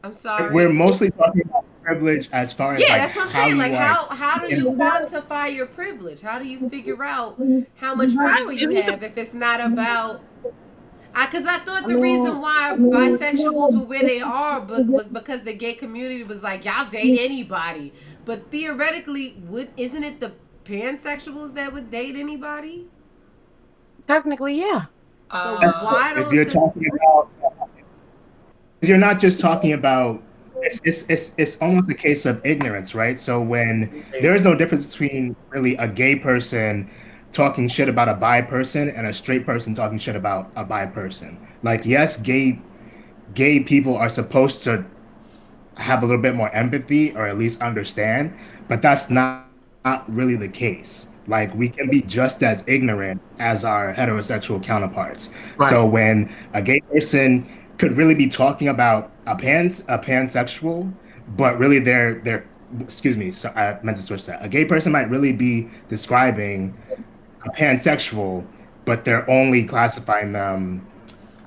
I'm sorry.
we're mostly talking about privilege as far as
Yeah,
like
that's what I'm
how
saying.
you
Like
are.
how do you quantify your privilege? How do you figure out how much power you have if it's not about because I thought the reason why bisexuals were where they are was because the gay community was like, y'all date anybody. But theoretically, isn't it the pansexuals that would date anybody?
Technically, yeah.
So
Uh,
why
If
don't
you're
the
talking about, you're not just talking about. It's almost a case of ignorance, right? So when there is no difference between really a gay person talking shit about a bi person and a straight person talking shit about a bi person. Like, yes, gay people are supposed to have a little bit more empathy or at least understand, but that's not really the case. Like we can be just as ignorant as our heterosexual counterparts. So
Right.
when a gay person could really be talking about a pansexual, but really they're excuse me, so I meant to switch that. A gay person might really be describing a pansexual, but they're only classifying them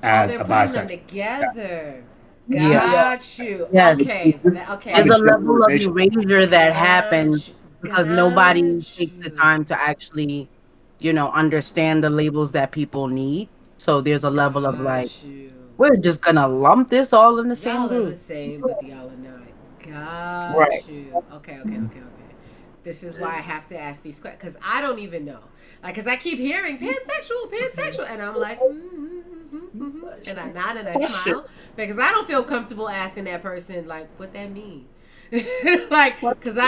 Oh,
as
they're
a
putting them
bisexual.
together.
Yeah.
Got you.
Yes.
Okay. Okay.
There's a level of
Generalization.
erasure that happens
Got you.
because nobody
Got
takes the
you.
time to actually, understand the labels that people need. So there's a level of like,
Got you.
we're just gonna lump this all in the same
Y'all are the
group.
same, but y'all are not.
Right.
Got you. Okay. This is why I have to ask these questions because I don't even know. Like, because I keep hearing pansexual, and I'm like, and I nod and I smile because I don't feel comfortable asking that person like what that mean. Like, because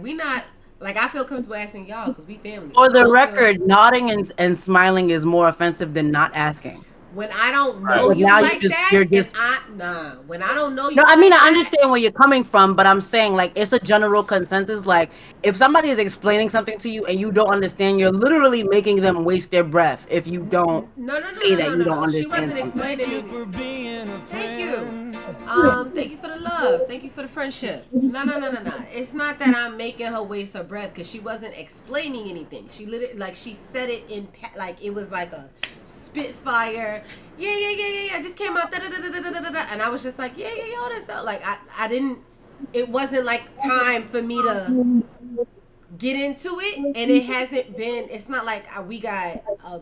we not like I feel comfortable asking y'all because we family.
For
I
the
don't feel-
record, nodding and smiling is more offensive than not asking.
when I don't know
But
you
now
like
you're
that, and
just
when I don't know you
no, I
like
mean I
that,
understand where you're coming from, but I'm saying like it's a general consensus. Like if somebody is explaining something to you and you don't understand, you're literally making them waste their breath if you don't say that you don't
She
understand
wasn't
something.
explaining it. Thank you. Thank you for the love. Thank you for the friendship. No. It's not that I'm making her waste her breath because she wasn't explaining anything. She literally, like, she said it like it was like a spitfire. Yeah. I just came out, and I was just like, yeah, all that stuff. Like, I didn't. It wasn't like time for me to get into it, and it hasn't been. It's not like we got a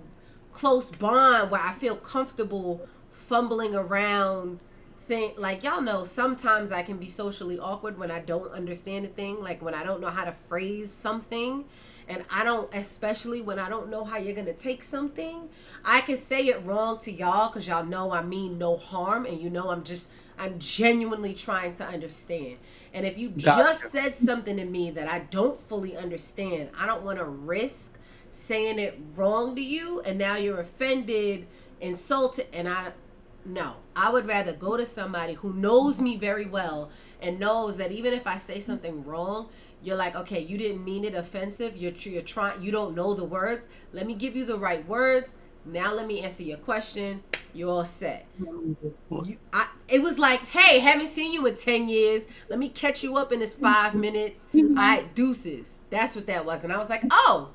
close bond where I feel comfortable fumbling around thing. Like, y'all know sometimes I can be socially awkward when I don't understand a thing, like when I don't know how to phrase something, and I don't, especially when I don't know how you're gonna take something. I can say it wrong to y'all because y'all know I mean no harm, and I'm genuinely trying to understand. And if you just said something to me that I don't fully understand, I don't want to risk saying it wrong to you, and now you're offended, insulted, and I would rather go to somebody who knows me very well and knows that even if I say something wrong, you're like, okay, you didn't mean it offensive. You're trying. You don't know the words. Let me give you the right words. Now let me answer your question. You're all set. It was like, hey, haven't seen you in 10 years. Let me catch you up in this 5 minutes. All right, deuces. That's what that was. And I was like, oh,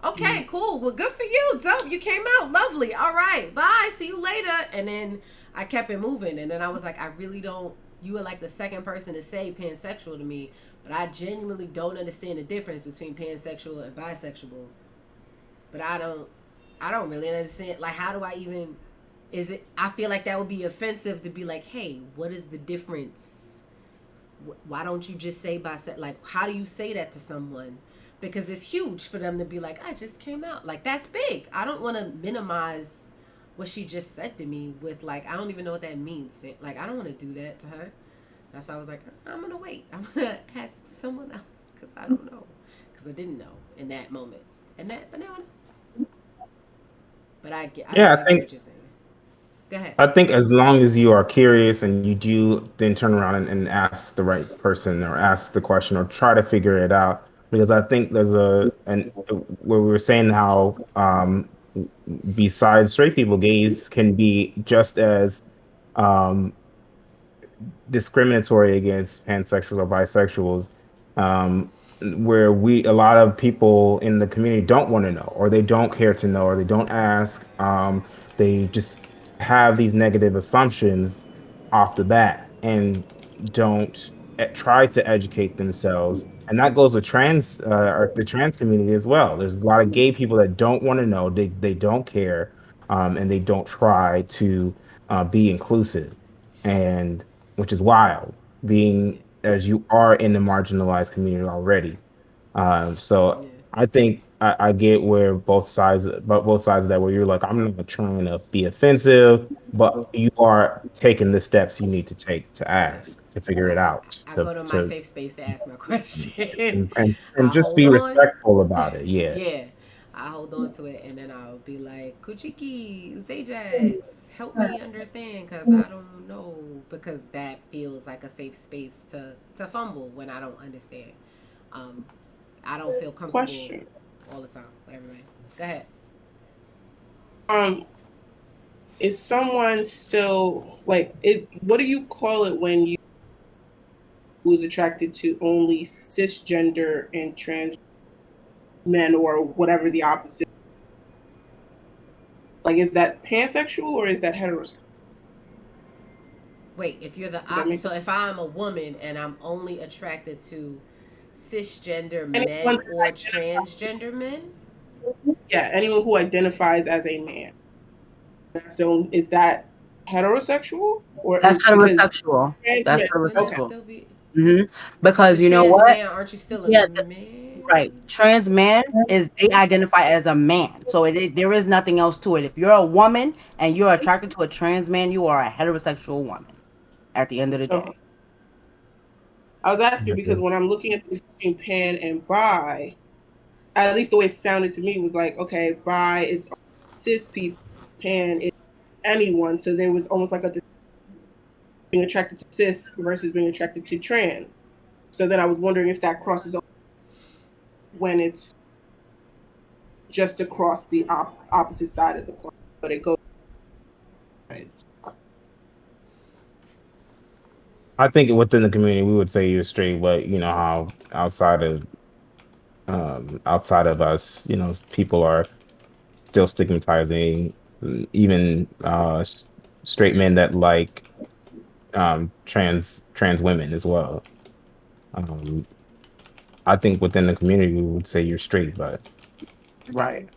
okay, cool. Well, good for you. Dope. You came out. Lovely. All right. Bye. See you later. And then I kept it moving. And then I was like, I really don't. You were like the second person to say pansexual to me. But I genuinely don't understand the difference between pansexual and bisexual. But I don't really understand. Like, how do I even... I feel like that would be offensive to be like, hey, what is the difference? Why don't you just say bisexual? Like, how do you say that to someone? Because it's huge for them to be like, I just came out. Like, that's big. I don't want to minimize what she just said to me with, like, I don't even know what that means. Like, I don't want to do that to her. That's why I was like, I'm going to wait. I'm going to ask someone else because I don't know. Because I didn't know in that moment. But now I know. But I get what you're saying. Go ahead.
I think as long as you are curious and you do then turn around and ask the right person or ask the question or try to figure it out, because I think there's where we were saying how besides straight people, gays can be just as um, discriminatory against pansexuals or bisexuals, where a lot of people in the community don't want to know, or they don't care to know, or they don't ask. They just have these negative assumptions off the bat and don't try to educate themselves. And that goes with or the trans community as well. There's a lot of gay people that don't want to know, they don't care, and they don't try to be inclusive. And which is wild, being as you are in the marginalized community already. So I think I get where both sides of that, where you're like, I'm not trying to be offensive, but you are taking the steps you need to take to ask, to figure it out,
I go to my safe space to ask my questions.
and
I
just
hold
be
on.
respectful about it. Yeah.
Yeah. I hold on to it, and then I'll be like, Kuchiki, Zajax, help me understand because I don't know. Because that feels like a safe space to fumble when I don't understand. I don't feel comfortable all the time with everybody. Go ahead.
is someone still like it? What do you call it when you who's attracted to only cisgender and trans men or whatever the opposite? Like, is that pansexual or is that heterosexual?
Wait, if you're the
Does that make
so if I'm a woman and I'm only attracted to cisgender
anyone?
men or transgender men?
Yeah, anyone who identifies as a man. So is that heterosexual or
That's
is because
heterosexual.
trans
That's
men?
Wouldn't that
Okay.
heterosexual.
still be?
hmm
So as a
Because you know
trans
what?
man, aren't you still a
Yeah,
man?
right. Trans man is they identify as a man. So it is there is nothing else to it. If you're a woman and you're attracted to a trans man, you are a heterosexual woman at the end of the
Okay.
day.
I was asking because
Okay.
when I'm looking at the difference between pan and bi, at least the way it sounded to me was like, okay, bi it's cis people, pan is anyone. So there was almost like a being attracted to cis versus being attracted to trans. So then I was wondering if that crosses over when it's just across the opposite side of the coin, but it goes right.
I think within the community we would say you're straight, but you know how outside of us, you know, people are still stigmatizing even straight men that like trans women as well. Um, I think within the community we would say you're straight, but
Right.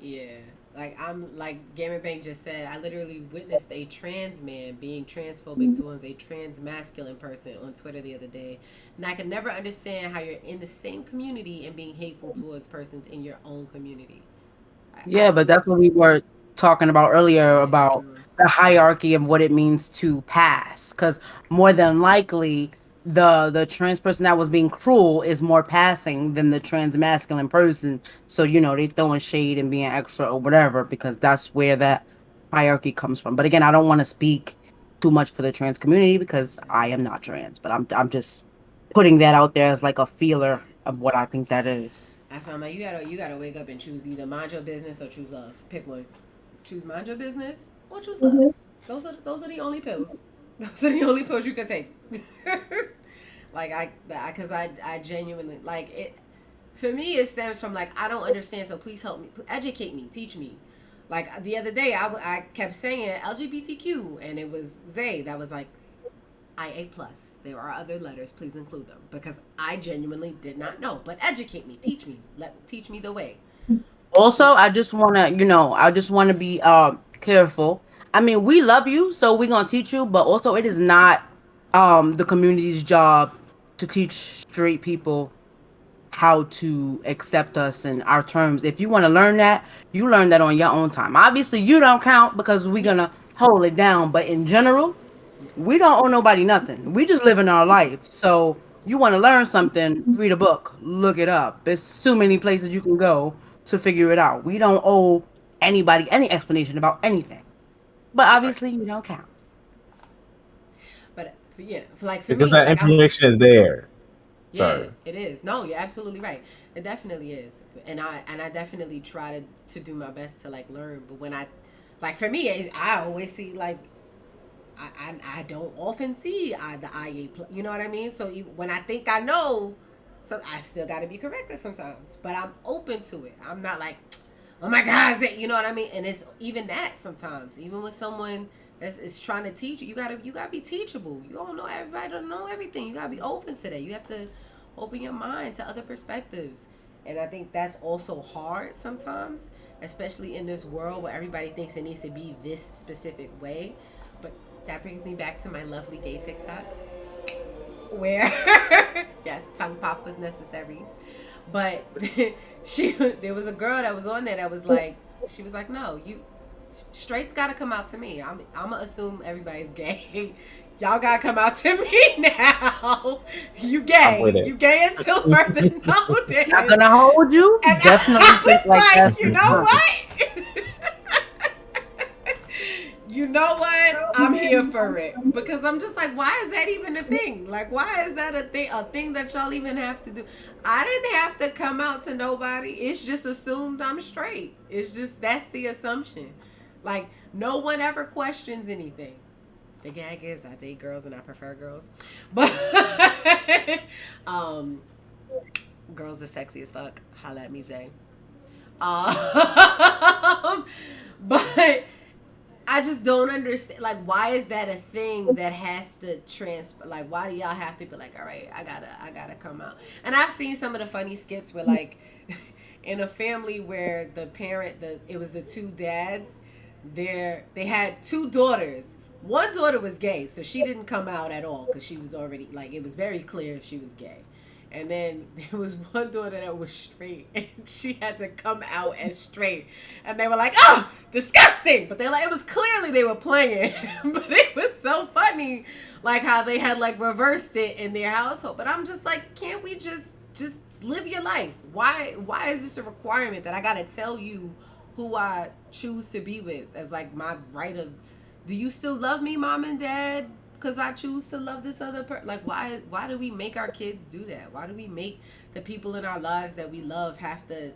Yeah. Like I'm like Gamer Bank just said, I literally witnessed a trans man being transphobic towards a trans masculine person on Twitter the other day. And I can never understand how you're in the same community and being hateful towards persons in your own community. I
Yeah, but that's what we were talking about earlier
yeah, I
about
don't know.
the hierarchy of what it means to pass. Because more than likely, the trans person that was being cruel is more passing than the trans masculine person. So they throwing shade and being extra or whatever because that's where that hierarchy comes from. But again, I don't want to speak too much for the trans community because I am not
Facts.
trans. But I'm just putting that out there as like a feeler of what I think that is.
That's why I'm like, you gotta wake up and choose either mind your business or choose love. Pick one. Choose mind your business or choose love. Those are the only pills. Those are the only pills you can take. Like because I genuinely like it. For me, it stems from like I don't understand. So please help me, educate me, teach me. Like the other day, I kept saying LGBTQ, and it was Zay that was like IA plus. There are other letters. Please include them because I genuinely did not know. But educate me, teach me, teach me the way.
Also,
But
I just wanna be careful. I mean, we love you, so we're gonna teach you, but also it is not the community's job to teach straight people how to accept us and our terms. If you want to learn that, you learn that on your own time. Obviously, you don't count because we're
yeah,
gonna hold it down, but in general, we don't owe nobody nothing. We just living our life. So you want to learn something, read a book, look it up. There's too many places you can go to figure it out. We don't owe anybody any explanation about anything. But
Right.
obviously, you don't count.
but yeah, like for
because
me,
that
like I'm
information is there.
yeah,
Sorry.
it is. No, you're absolutely right. It definitely is, and I definitely try to do my best to like learn. But when like for me, I always see like I don't often see the IA. You know what I mean? So when I think I know, so I still got to be corrected sometimes. But I'm open to it. I'm not like, oh my God, you know what I mean? And it's even that sometimes, even with someone that's is trying to teach you, you gotta be teachable. You don't know everybody, don't know everything. You gotta be open to that. You have to open your mind to other perspectives. And I think that's also hard sometimes, especially in this world where everybody thinks it needs to be this specific way. But that brings me back to my lovely gay TikTok, where yes, tongue pop was necessary. But there was a girl that was on there that was like, she was like, no, you straights gotta come out to me. I'm gonna assume everybody's gay. Y'all gotta come out to me now. You
I'm with
gay.
it.
You gay until further
Not
notice.
gonna hold you.
And
Definitely
I
think
was
like that
like, you know
sometimes.
what? You know what? I'm here for it because I'm just like, why is that even a thing? Like, why is that a thing that y'all even have to do? I didn't have to come out to nobody. It's just assumed I'm straight. It's just that's the assumption. Like, no one ever questions anything. The gag is I date girls and I prefer girls. But um girls are sexy as fuck. Holla at me, Zay. But I just don't understand. Like, why is that a thing that has to like, why do y'all have to be like, all right, I gotta come out? And I've seen some of the funny skits where, like, in a family where it was the two dads. They had two daughters. One daughter was gay, so she didn't come out at all because she was already, like, it was very clear she was gay. And then there was one daughter that was straight, and she had to come out as straight. And they were like, "Oh, disgusting!" But it was clearly they were playing. But it was so funny, like how they had like reversed it in their household. But I'm just like, can't we just live your life? Why is this a requirement that I gotta tell you who I choose to be with as like my right of? Do you still love me, mom and dad? Because I choose to love this other person. Like, why do we make our kids do that? Why do we make the people in our lives that we love have to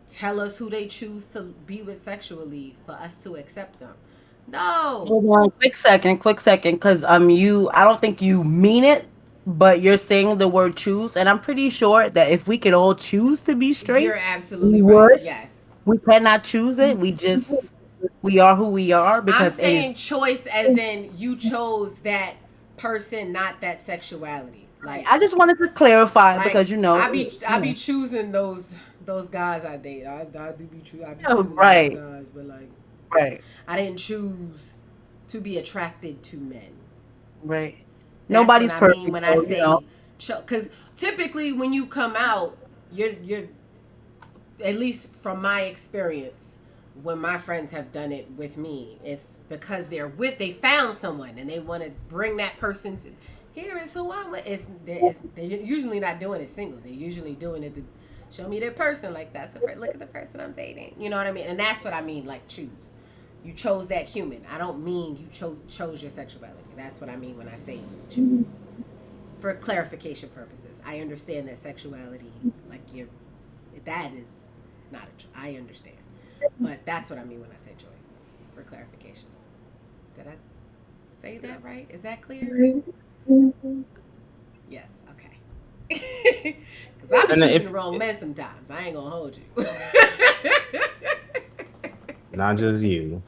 tell us who they choose to be with sexually for us to accept them? No.
Hold on, quick second, because I don't think you mean it, but you're saying the word choose, and I'm pretty sure that if we could all choose to be straight,
You're absolutely
we
right.
would.
Yes.
We cannot choose it. We are who we are
I'm
because it is.
saying choice as in you chose that person, not that sexuality. Like,
I just wanted to clarify because
I be choosing those guys I date. I do be I be
Oh,
choosing
right.
those guys, but like,
Right,
I didn't choose to be attracted to men.
right.
That's
Nobody's
what I
perfect,
mean when I
though, you know.
say, because typically when you come out, you're at least from my experience, when my friends have done it with me, it's because they found someone and they want to bring that person to, here is who I'm with. They're usually not doing it single. They're usually doing it to show me their person. Like, look at the person I'm dating. You know what I mean? And that's what I mean, like, choose. You chose that human. I don't mean you chose your sexuality. That's what I mean when I say choose. For clarification purposes, I understand that sexuality, like, that is not I understand. But that's what I mean when I say choice. For clarification. Did I say that right? Is that clear? Yes. Okay. Because I've been
And
choosing
if
the wrong men sometimes. I ain't gonna hold you.
not just you,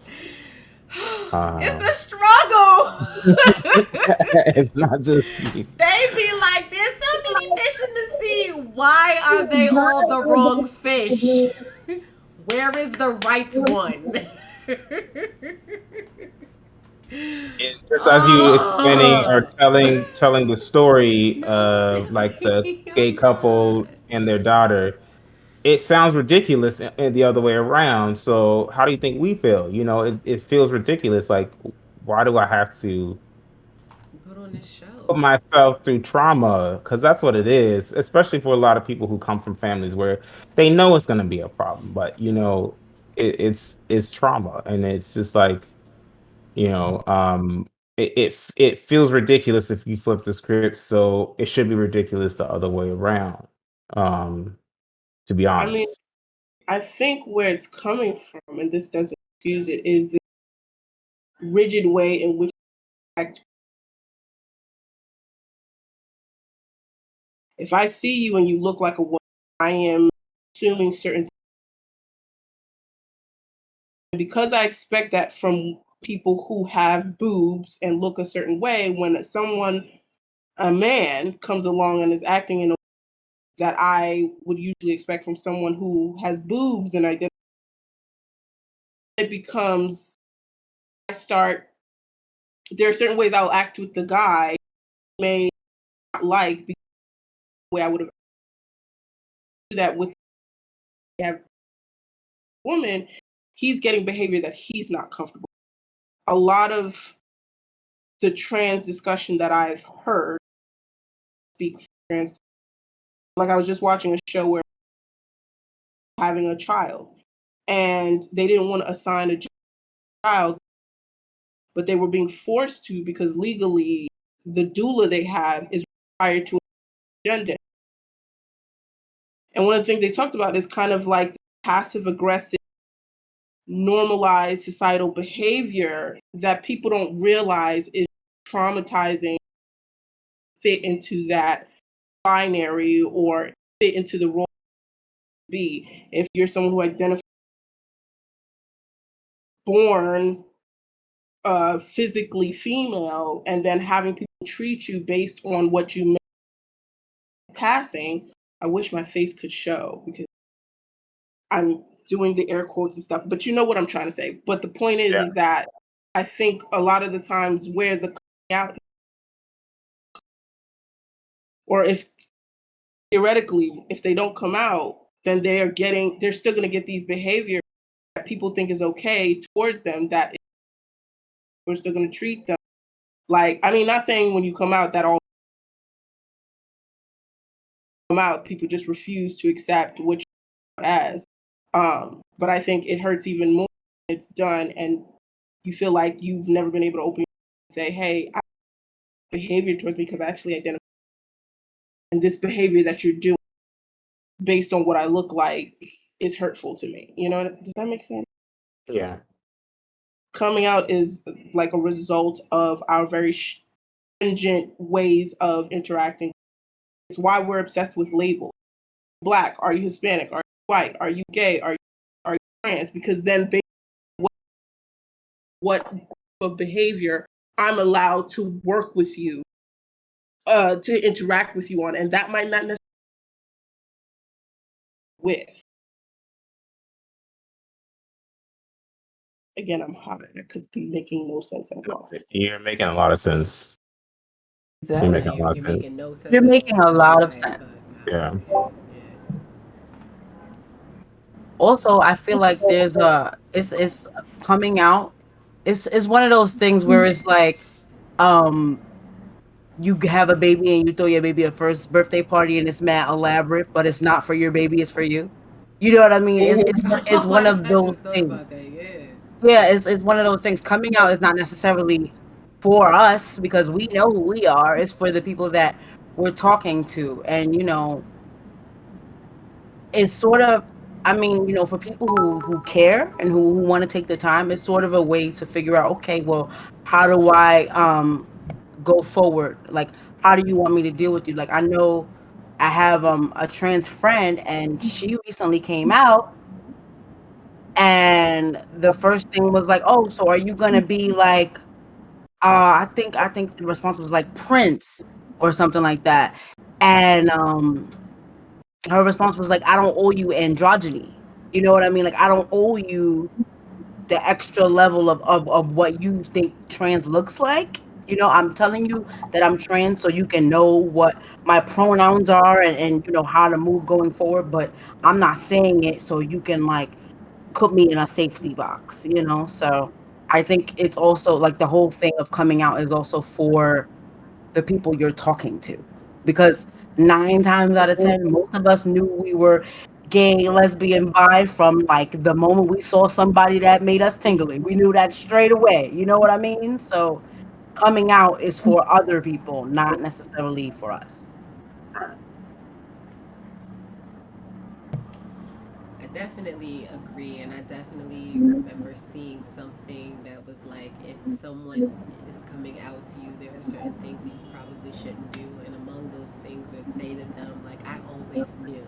It's a struggle.
it's not just you.
They be like, there's so many fish in the sea. Why are they all the wrong fish? Where is the right one?
Just as you explaining or telling the story of like the gay couple and their daughter, it sounds ridiculous and the other way around. So how do you think we feel? It feels ridiculous. Like, why do I have to
Put on this show.
put myself through trauma? Because that's what it is, especially for a lot of people who come from families where they know it's going to be a problem, but it's trauma, and it's just like, you know, it feels ridiculous if you flip the script, so it should be ridiculous the other way around. Um, to be
I mean,
honest.
I think where it's coming from, and this doesn't excuse it, is the rigid way in which you act. If I see you and you look like a woman, I am assuming certain things. Because I expect that from people who have boobs and look a certain way, when a man, comes along and is acting in a way that I would usually expect from someone who has boobs and identify, it becomes, there are certain ways I'll act with the guy may not like, because the way I would have do that with a woman, he's getting behavior that he's not comfortable with. A lot of the trans discussion that I've heard speak for trans, like I was just watching a show where having a child and they didn't want to assign a child, but they were being forced to because legally the doula they have is required to gender. And one of the things they talked about is kind of like passive aggressive normalized societal behavior that people don't realize is traumatizing, fit into that binary or fit into the role be. If you're someone who identifies born physically female and then having people treat you based on what you passing, I wish my face could show because I'm doing the air quotes and stuff, but you know what I'm trying to say. But the point
Yeah.
is that I think a lot of the times where the coming out, or if theoretically, if they don't come out, then they're still going to get these behaviors that people think is okay towards them, that we're still going to treat them like, I mean, not saying when you come out that all come out, people just refuse to accept what you as. But I think it hurts even more when it's done and you feel like you've never been able to open and say, hey, I have behavior towards me because I actually identify, and this behavior that you're doing based on what I look like is hurtful to me. You know, does that make sense?
Yeah.
Coming out is like a result of our very stringent ways of interacting. It's why we're obsessed with labels. Black? Are you Hispanic? Are you white? Are you gay? Are you trans? Because then based on what group of behavior I'm allowed to work with you, to interact with you on, and that might not necessarily with. Again, I'm hot. I could be making no sense at all.
You're making a lot of sense. You're
Exactly.
making a lot of
You're
sense.
making no sense
You're
at
making
all
a
because you're
lot of
high as
sense.
fuck.
Yeah.
Yeah.
Also, I feel like there's a it's coming out. It's one of those things where it's like, um, you have a baby and you throw your baby a first birthday party and it's mad elaborate, but it's not for your baby, it's for you. You know what I mean? It's
Oh,
one of
I
those
just thought
things.
about that. Yeah.
Yeah, it's one of those things. Coming out is not necessarily for us because we know who we are. It's for the people that we're talking to. And it's sort of, I mean, for people who care and who want to take the time, it's sort of a way to figure out, okay, well, how do I go forward? Like, how do you want me to deal with you? Like, I know I have a trans friend and she recently came out, and the first thing was like, oh, so are you gonna be like, I think the response was like Prince or something like that. And her response was like, I don't owe you androgyny. You know what I mean? Like, I don't owe you the extra level of what you think trans looks like. I'm telling you that I'm trans so you can know what my pronouns are, and how to move going forward. But I'm not saying it so you can like put me in a safety box. So I think it's also like the whole thing of coming out is also for the people you're talking to, because 9 times out of 10, most of us knew we were gay, lesbian, bi from like the moment we saw somebody that made us tingly. We knew that straight away. You know what I mean? So coming out is for other people, not necessarily for us.
I definitely agree, and I definitely remember seeing something that was like, if someone is coming out to you, there are certain things you probably shouldn't do, and among those things are say to them, like, I always knew.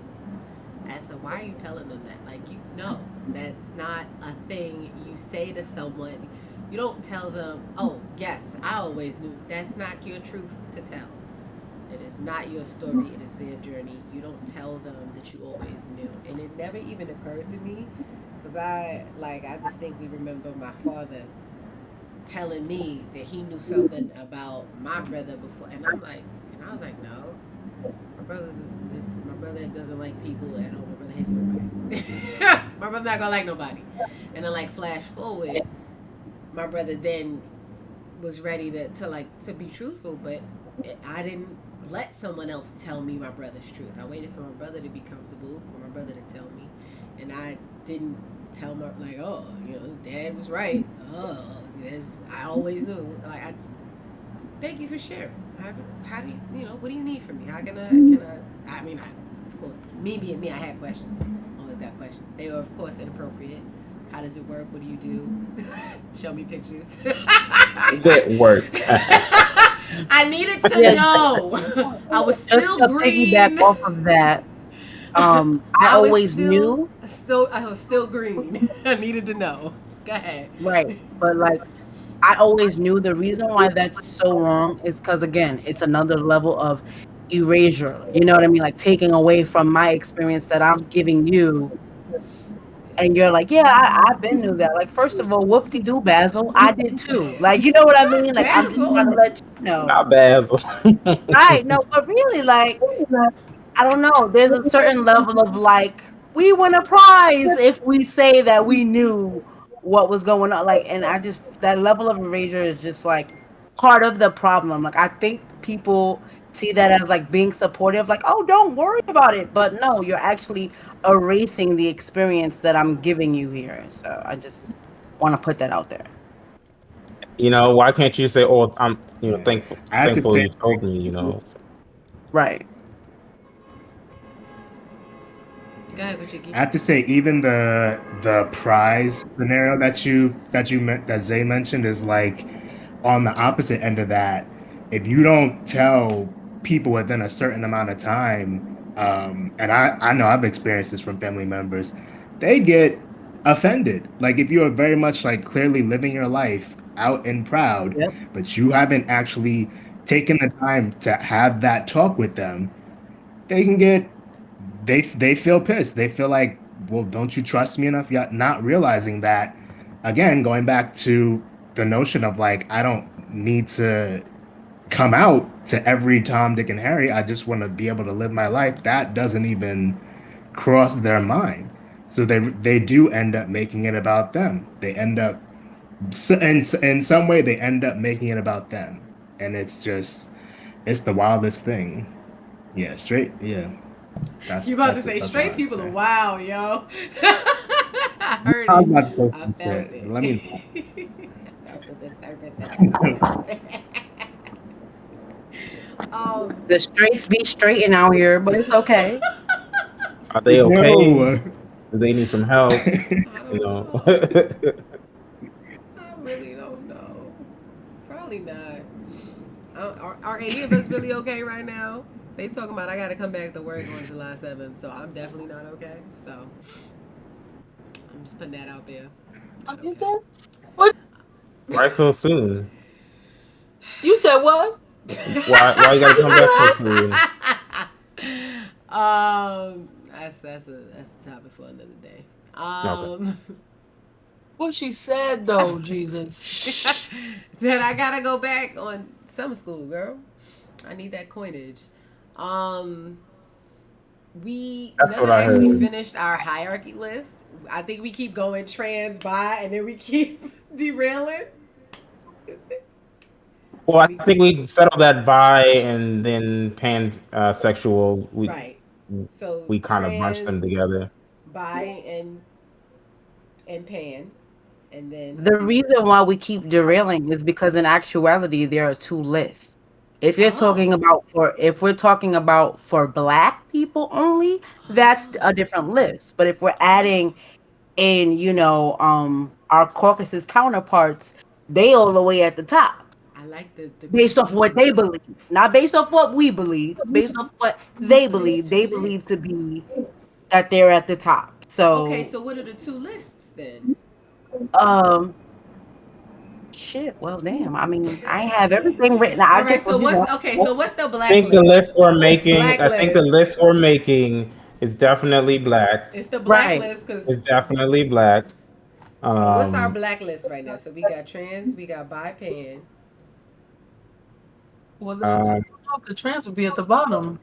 I said, why are you telling them that? Like, you know, that's not a thing you say to someone. You don't tell them, oh, yes, I always knew. That's not your truth to tell. It is not your story, it is their journey. You don't tell them that you always knew. And it never even occurred to me because I distinctly remember my father telling me that he knew something about my brother before. And I was like, no. My brother doesn't like people at all. My brother hates everybody. My brother not gonna like nobody. And then like flash forward, my brother then was ready to be truthful, but I didn't let someone else tell me my brother's truth. I waited for my brother to be comfortable, for my brother to tell me, and I didn't tell my like, oh, Dad was right. Oh, yes, I always knew. Like I just thank you for sharing. How do what do you need from me? How can I? I mean, of course, me being me, I had questions. Always got questions. They were of course inappropriate, How does it work? What do you do? Show me pictures.
Is it work?
I needed to
Yeah,
know. I was
just
still
to piggyback
green.
off of that, I
I was
always
still
knew,
still I was still green. I needed to know. Go ahead.
right? But like, I always knew the reason why that's so wrong is because again, it's another level of erasure. You know what I mean? Like taking away from my experience that I'm giving you, and you're like, yeah, I've been knew that. Like, first of all, whoop de doo, Basil, I did too. Like, you know what I mean? Like, I'm just trying to
Basil.
let you know.
Not Basil.
Right? No, but really, like, I don't know. There's a certain level of like, we win a prize if we say that we knew what was going on. Like, and I just, that level of erasure is just like part of the problem. Like, I think people see that as like being supportive, like, oh, don't worry about it. But no, you're actually erasing the experience that I'm giving you here. So I just want to put that out there.
Why can't you say, "Oh, I'm,
Yeah. I have to
thankful
say,
you told me,"
Right.
Go ahead, Kuchiki.
I have to say, even the prize scenario that Zay mentioned is like on the opposite end of that. If you don't tell people within a certain amount of time, and I know I've experienced this from family members, they get offended. Like if you are very much like clearly living your life out and proud,
Yep.
but you haven't actually taken the time to have that talk with them, they can get they feel pissed. They feel like, well, don't you trust me enough? Yet not realizing that, again, going back to the notion of like, I don't need to come out to every Tom, Dick, and Harry. I just want to be able to live my life. That doesn't even cross their mind. So they do end up making it about them. They end up in some way they end up making it about them, and it's the wildest thing. Yeah, straight. Yeah.
You about to say
That's what
straight
I'd
people are
say.
wild, yo. I heard
I
it.
was about to say
I
some
felt
shit.
it.
Let me.
I felt the disturbance in my voice.
The straights be straighting out here, but it's okay.
are they okay?
No.
Do they need some help?
I
You
don't
know.
know. I really don't know. Probably not. Are any of us really okay right now? They talking about I got to come back to work on July 7th, so I'm definitely not okay. So I'm just putting that out there. Not
You
okay.
said what?
Why so soon?
You said what?
Why you gotta come back so soon?
That's a topic for another day.
Okay.
What she said though, Jesus.
That I gotta go back on summer school, girl. I need that coinage. Um, we
That's
never
what I
actually
heard.
finished our hierarchy list. I think we keep going trans by, and then we keep derailing.
Well, I think we settled that bi and then pansexual.
Right. So
We kind of bunched them
trans,
together.
bi, and pan, and then
The reason why we keep derailing is because in actuality there are two lists.
oh,
If we're talking about for black people only, that's a different list. But if we're adding in, our Caucasus counterparts, they all the way at the top.
I like the
Based off what they
beginnings.
believe. Not based off what we believe, based off what they
So there's
believe.
two
They believe to
lists.
be that they're at the top.
Okay,
So
so what are the two lists then?
um shit, well damn. I mean, I ain't have everything written. I
All right,
just
so
was,
what's the
I think the
blacklist?
list we're making. I think the
Blacklist.
list we're making is definitely black.
It's the
right.
blacklist because
It's definitely black.
so what's our
Um,
blacklist right now? So we got trans, we got bi pan.
Well then I
um,
don't know if the trans would be at the bottom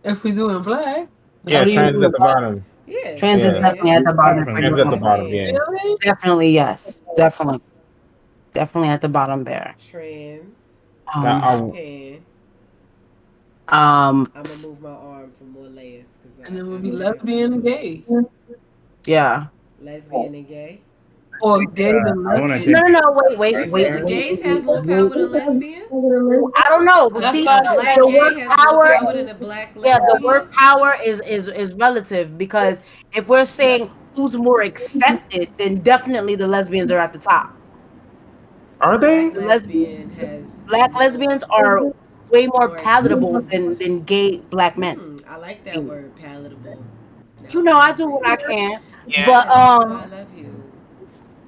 if we do in black.
How
yeah,
do you
trans is
mean?
at the bottom.
Yeah,
Trans is
bi
Yeah,
definitely
pan,
at the bottom for
Definitely.
trans
you.
is at the
bi
bottom.
pan,
Yeah.
Really?
Definitely, yes. Definitely. Definitely at the bottom there.
trans,
Now,
Um
bi pan.
um
I'm gonna move my arm for more layers because
And it
I
would be
don't have them
lesbian and
two.
gay.
yeah.
Lesbian and gay.
Or gay than
I want to
lesbian.
take
No,
You
right
feel
there.
the gays have more power than lesbians?
I don't know. But
That's
see,
why
A
I said
black
the
gay
word
has more
power,
power than a black
yeah, the word
lesbian?
power is relative because if we're saying who's more accepted, then definitely the lesbians are at the top.
Are
Black
they?
The lesbian,
lesbian has
black lesbians are way more
more
palatable
acceptance.
than gay black men.
I like that word, palatable.
You
Now
know,
I
I do what
agree.
I can, but
Yes, that's why I love you.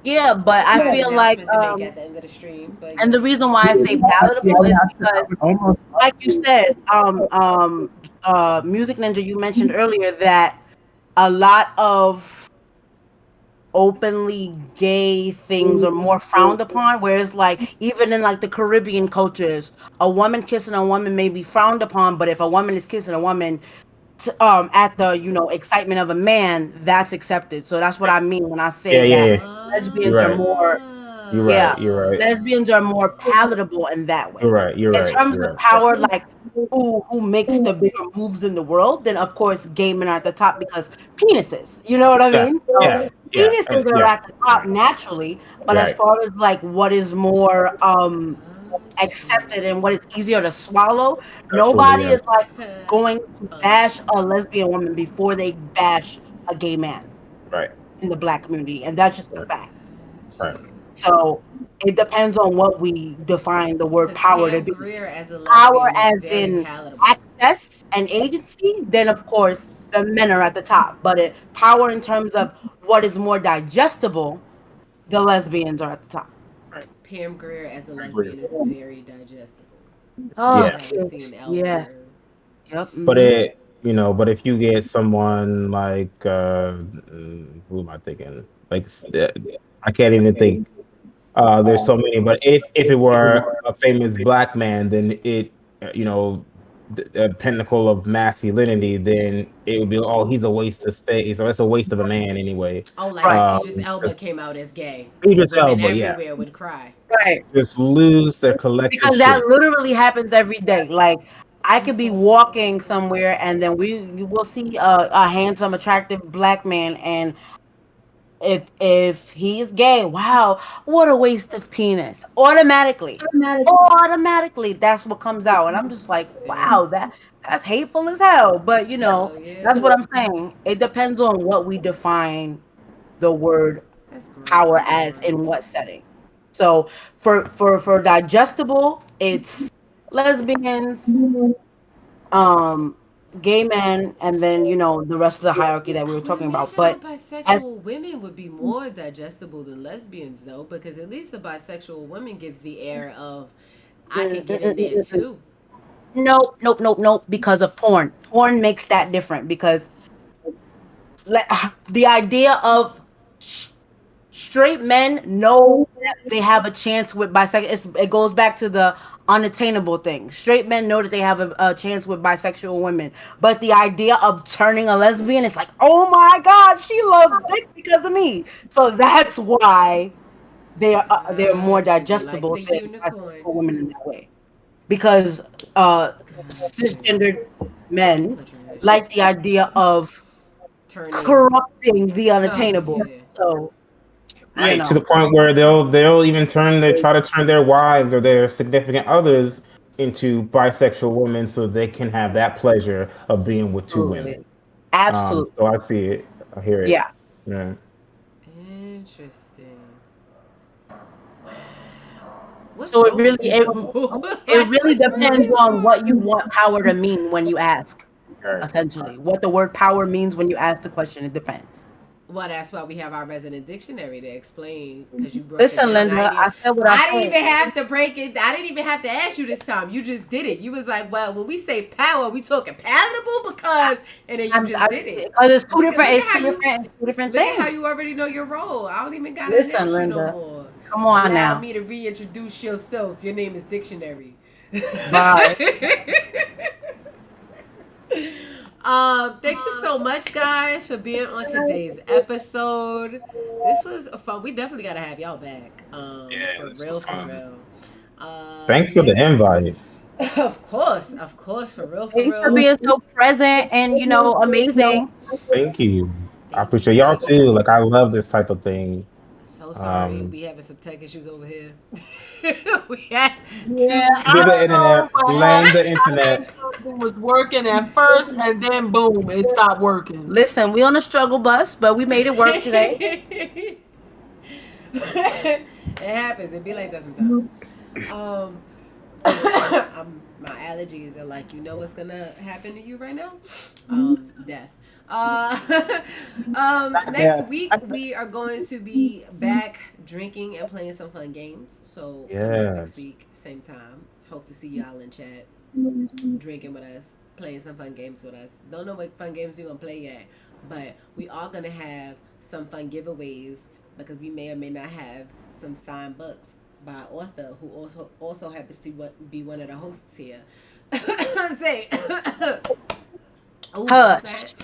yeah, but
I
I
got an
feel like
announcement to make at the end of the stream, but
and the
yes.
reason why I say palatable is because, like you said, Music Ninja, you mentioned earlier that a lot of openly gay things are more frowned upon, whereas like even in like the Caribbean cultures, a woman kissing a woman may be frowned upon, but if a woman is kissing a woman at the excitement of a man, that's accepted. So that's what I mean when I say
Yeah, yeah,
that
yeah. You're
lesbians are
right.
more,
You're
yeah,
right. You're right.
lesbians are more palatable in that
You're
way.
right. You're
In
right.
terms
You're
of
right.
power, like who makes the bigger moves in the world, then of course gay men are at the top because penises. You know what I
Yeah.
mean? So
Yeah. Yeah.
penises are
Yeah.
at the top naturally, but as
Right.
far as like what is more
Got
accepted
you.
and what is easier to swallow,
Sexually,
nobody
yes.
is like going to bash
Understood.
a lesbian woman before they bash a gay man
Right.
in the black community, and that's just a
Right.
fact.
Got
Right.
you.
So it depends on what we define the word
Because
power to
Pam
be.
Grier as a
Power
lesbian is
as
very
in
palatable.
access and agency, then of course the men are at the top. But power in terms of what is more digestible, the lesbians are at the top.
Right.
Pam Grier as a
I agree.
lesbian is very digestible. If
Oh,
you
Yeah.
haven't
cute.
seen
Yes.
Elder,
Yep.
But
Mm-hmm.
it, but if you get someone like, who am I thinking? Like, I can't even think. There's so many, but if it were a famous black man, then it, the pinnacle of masculinity, then it would be, oh, he's a waste of space, or it's a waste of a man anyway.
oh, like
Right.
if Idris Elba
'Cause
came out as gay,
Idris
women
Elba, yeah,
everywhere would cry.
Right.
just lose their collective
Because that
shit.
literally happens every day. Like I could be
Also,
walking somewhere and then you will see a handsome, attractive black man, and if he's gay, wow, what a waste of penis. Automatically, that's what comes out, and I'm just like,
damn.
wow, that's hateful as hell. But
Hell yeah.
that's what I'm saying. It depends on what we define the word
That's gross.
power
People
as in
gross.
what setting. So for digestible, it's lesbians, um, gay men, and then the rest of the hierarchy that we were
I would
talking about.
imagine
But
that
as
bisexual women would be more digestible than lesbians, though, because at least a bisexual woman gives the air of, I could get in there too.
nope, because of porn. Porn makes that different because the idea of straight men know that they have a chance with bisexual. It goes back to the unattainable thing. Straight men know that they have a chance with bisexual women, but the idea of turning a lesbian is like, oh my god, she loves dick because of me. So that's why they're more
Got you. They like
digestible
the
than
unicorn.
bisexual women in that way, because
Got you.
cisgendered men
Patricia.
like the idea of
Turning.
corrupting the
Oh,
unattainable.
yeah.
So you
Right, to the
know.
point where they'll even try to turn their wives or their significant others into bisexual women so they can have that pleasure of being with two
Absolutely.
women.
Absolutely.
So I see it, I hear it.
Yeah.
Yeah.
Interesting. Wow. What's
So it
wrong
really
with people?
it
Like,
really
what's wrong
depends
with
on what you
people?
want power to mean when you ask.
Right.
Essentially, what the word power means when you ask the question, it depends.
Well, that's why we have our resident dictionary to explain, because you broke it
Listen,
down.
Linda, I said what I
I didn't
said.
even have to break it. I didn't even have to ask you this time. You just did it. You was like, "Well, when we say power, we talking palatable because," and then you just did it.
Because it's two
Look at
different.
look at
It's
how
two
you
different. It's two different
look at how
things.
you already know your role. I don't even gotta
Listen,
announce you no
Linda,
more.
come on
Allow
now.
me to reintroduce yourself. Your name is Dictionary.
Bye.
Thank you so much, guys, for being on today's episode. This was fun. We definitely gotta have y'all back.
Yeah,
For
this was
real, for
fun.
real.
Thanks for the
Next,
invite.
of course, for real, for
Thanks for
real.
being so present and amazing.
Thank you. I
Thank you,
appreciate y'all
thank
too.
you.
Like, I love this type of thing.
So sorry,
Um,
we having some tech issues over here. We had
Yeah,
to.
I
Get the
don't know
internet,
what
blame the
happened. I've been
internet.
so
It was working at first, and then boom, it stopped working.
Listen, we on a struggle bus, but we made it work today.
It happens. It be like that sometimes. My allergies are like, you know what's gonna happen to you right now? Death. Next week we are going to be back drinking and playing some fun games. So come back next
Yes.
week, same time. Hope to see y'all in chat, drinking with us, playing some fun games with us. Don't know what fun games we're gonna play yet, but we are gonna have some fun giveaways because we may or may not have some signed books by an author who also happens to be one of the hosts here. Say, oh,
Hush.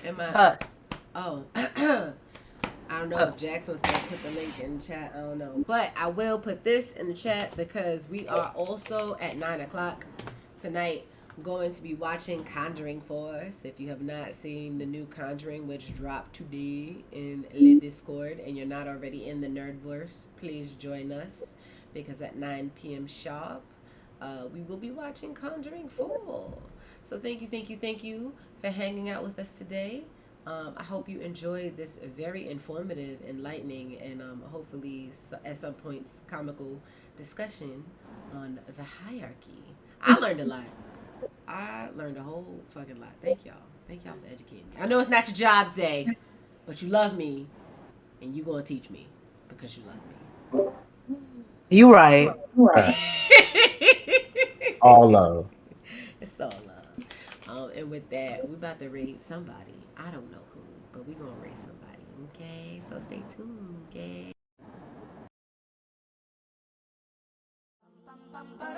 Am I?
Hush.
Oh, I don't know if Jax wants to put the link in the chat. I don't know, but I will put this in the chat because we are also at 9:00 tonight going to be watching Conjuring 4. So if you have not seen the new Conjuring, which dropped today in the Discord, and you're not already in the Nerdverse, please join us because at 9 p.m. sharp, we will be watching Conjuring 4. So thank you for hanging out with us today. I hope you enjoyed this very informative, enlightening, and hopefully at some points comical discussion on the hierarchy. I learned a lot. I learned a whole fucking lot. Thank y'all. Thank y'all for educating me. I know it's not your job, Zay, but you love me, and you gonna teach me because you love me.
You right.
All love.
It's all love. And with that, we about to raid somebody. I don't know who, but we gonna raid somebody. Okay, so stay tuned. Okay. Bum bum bum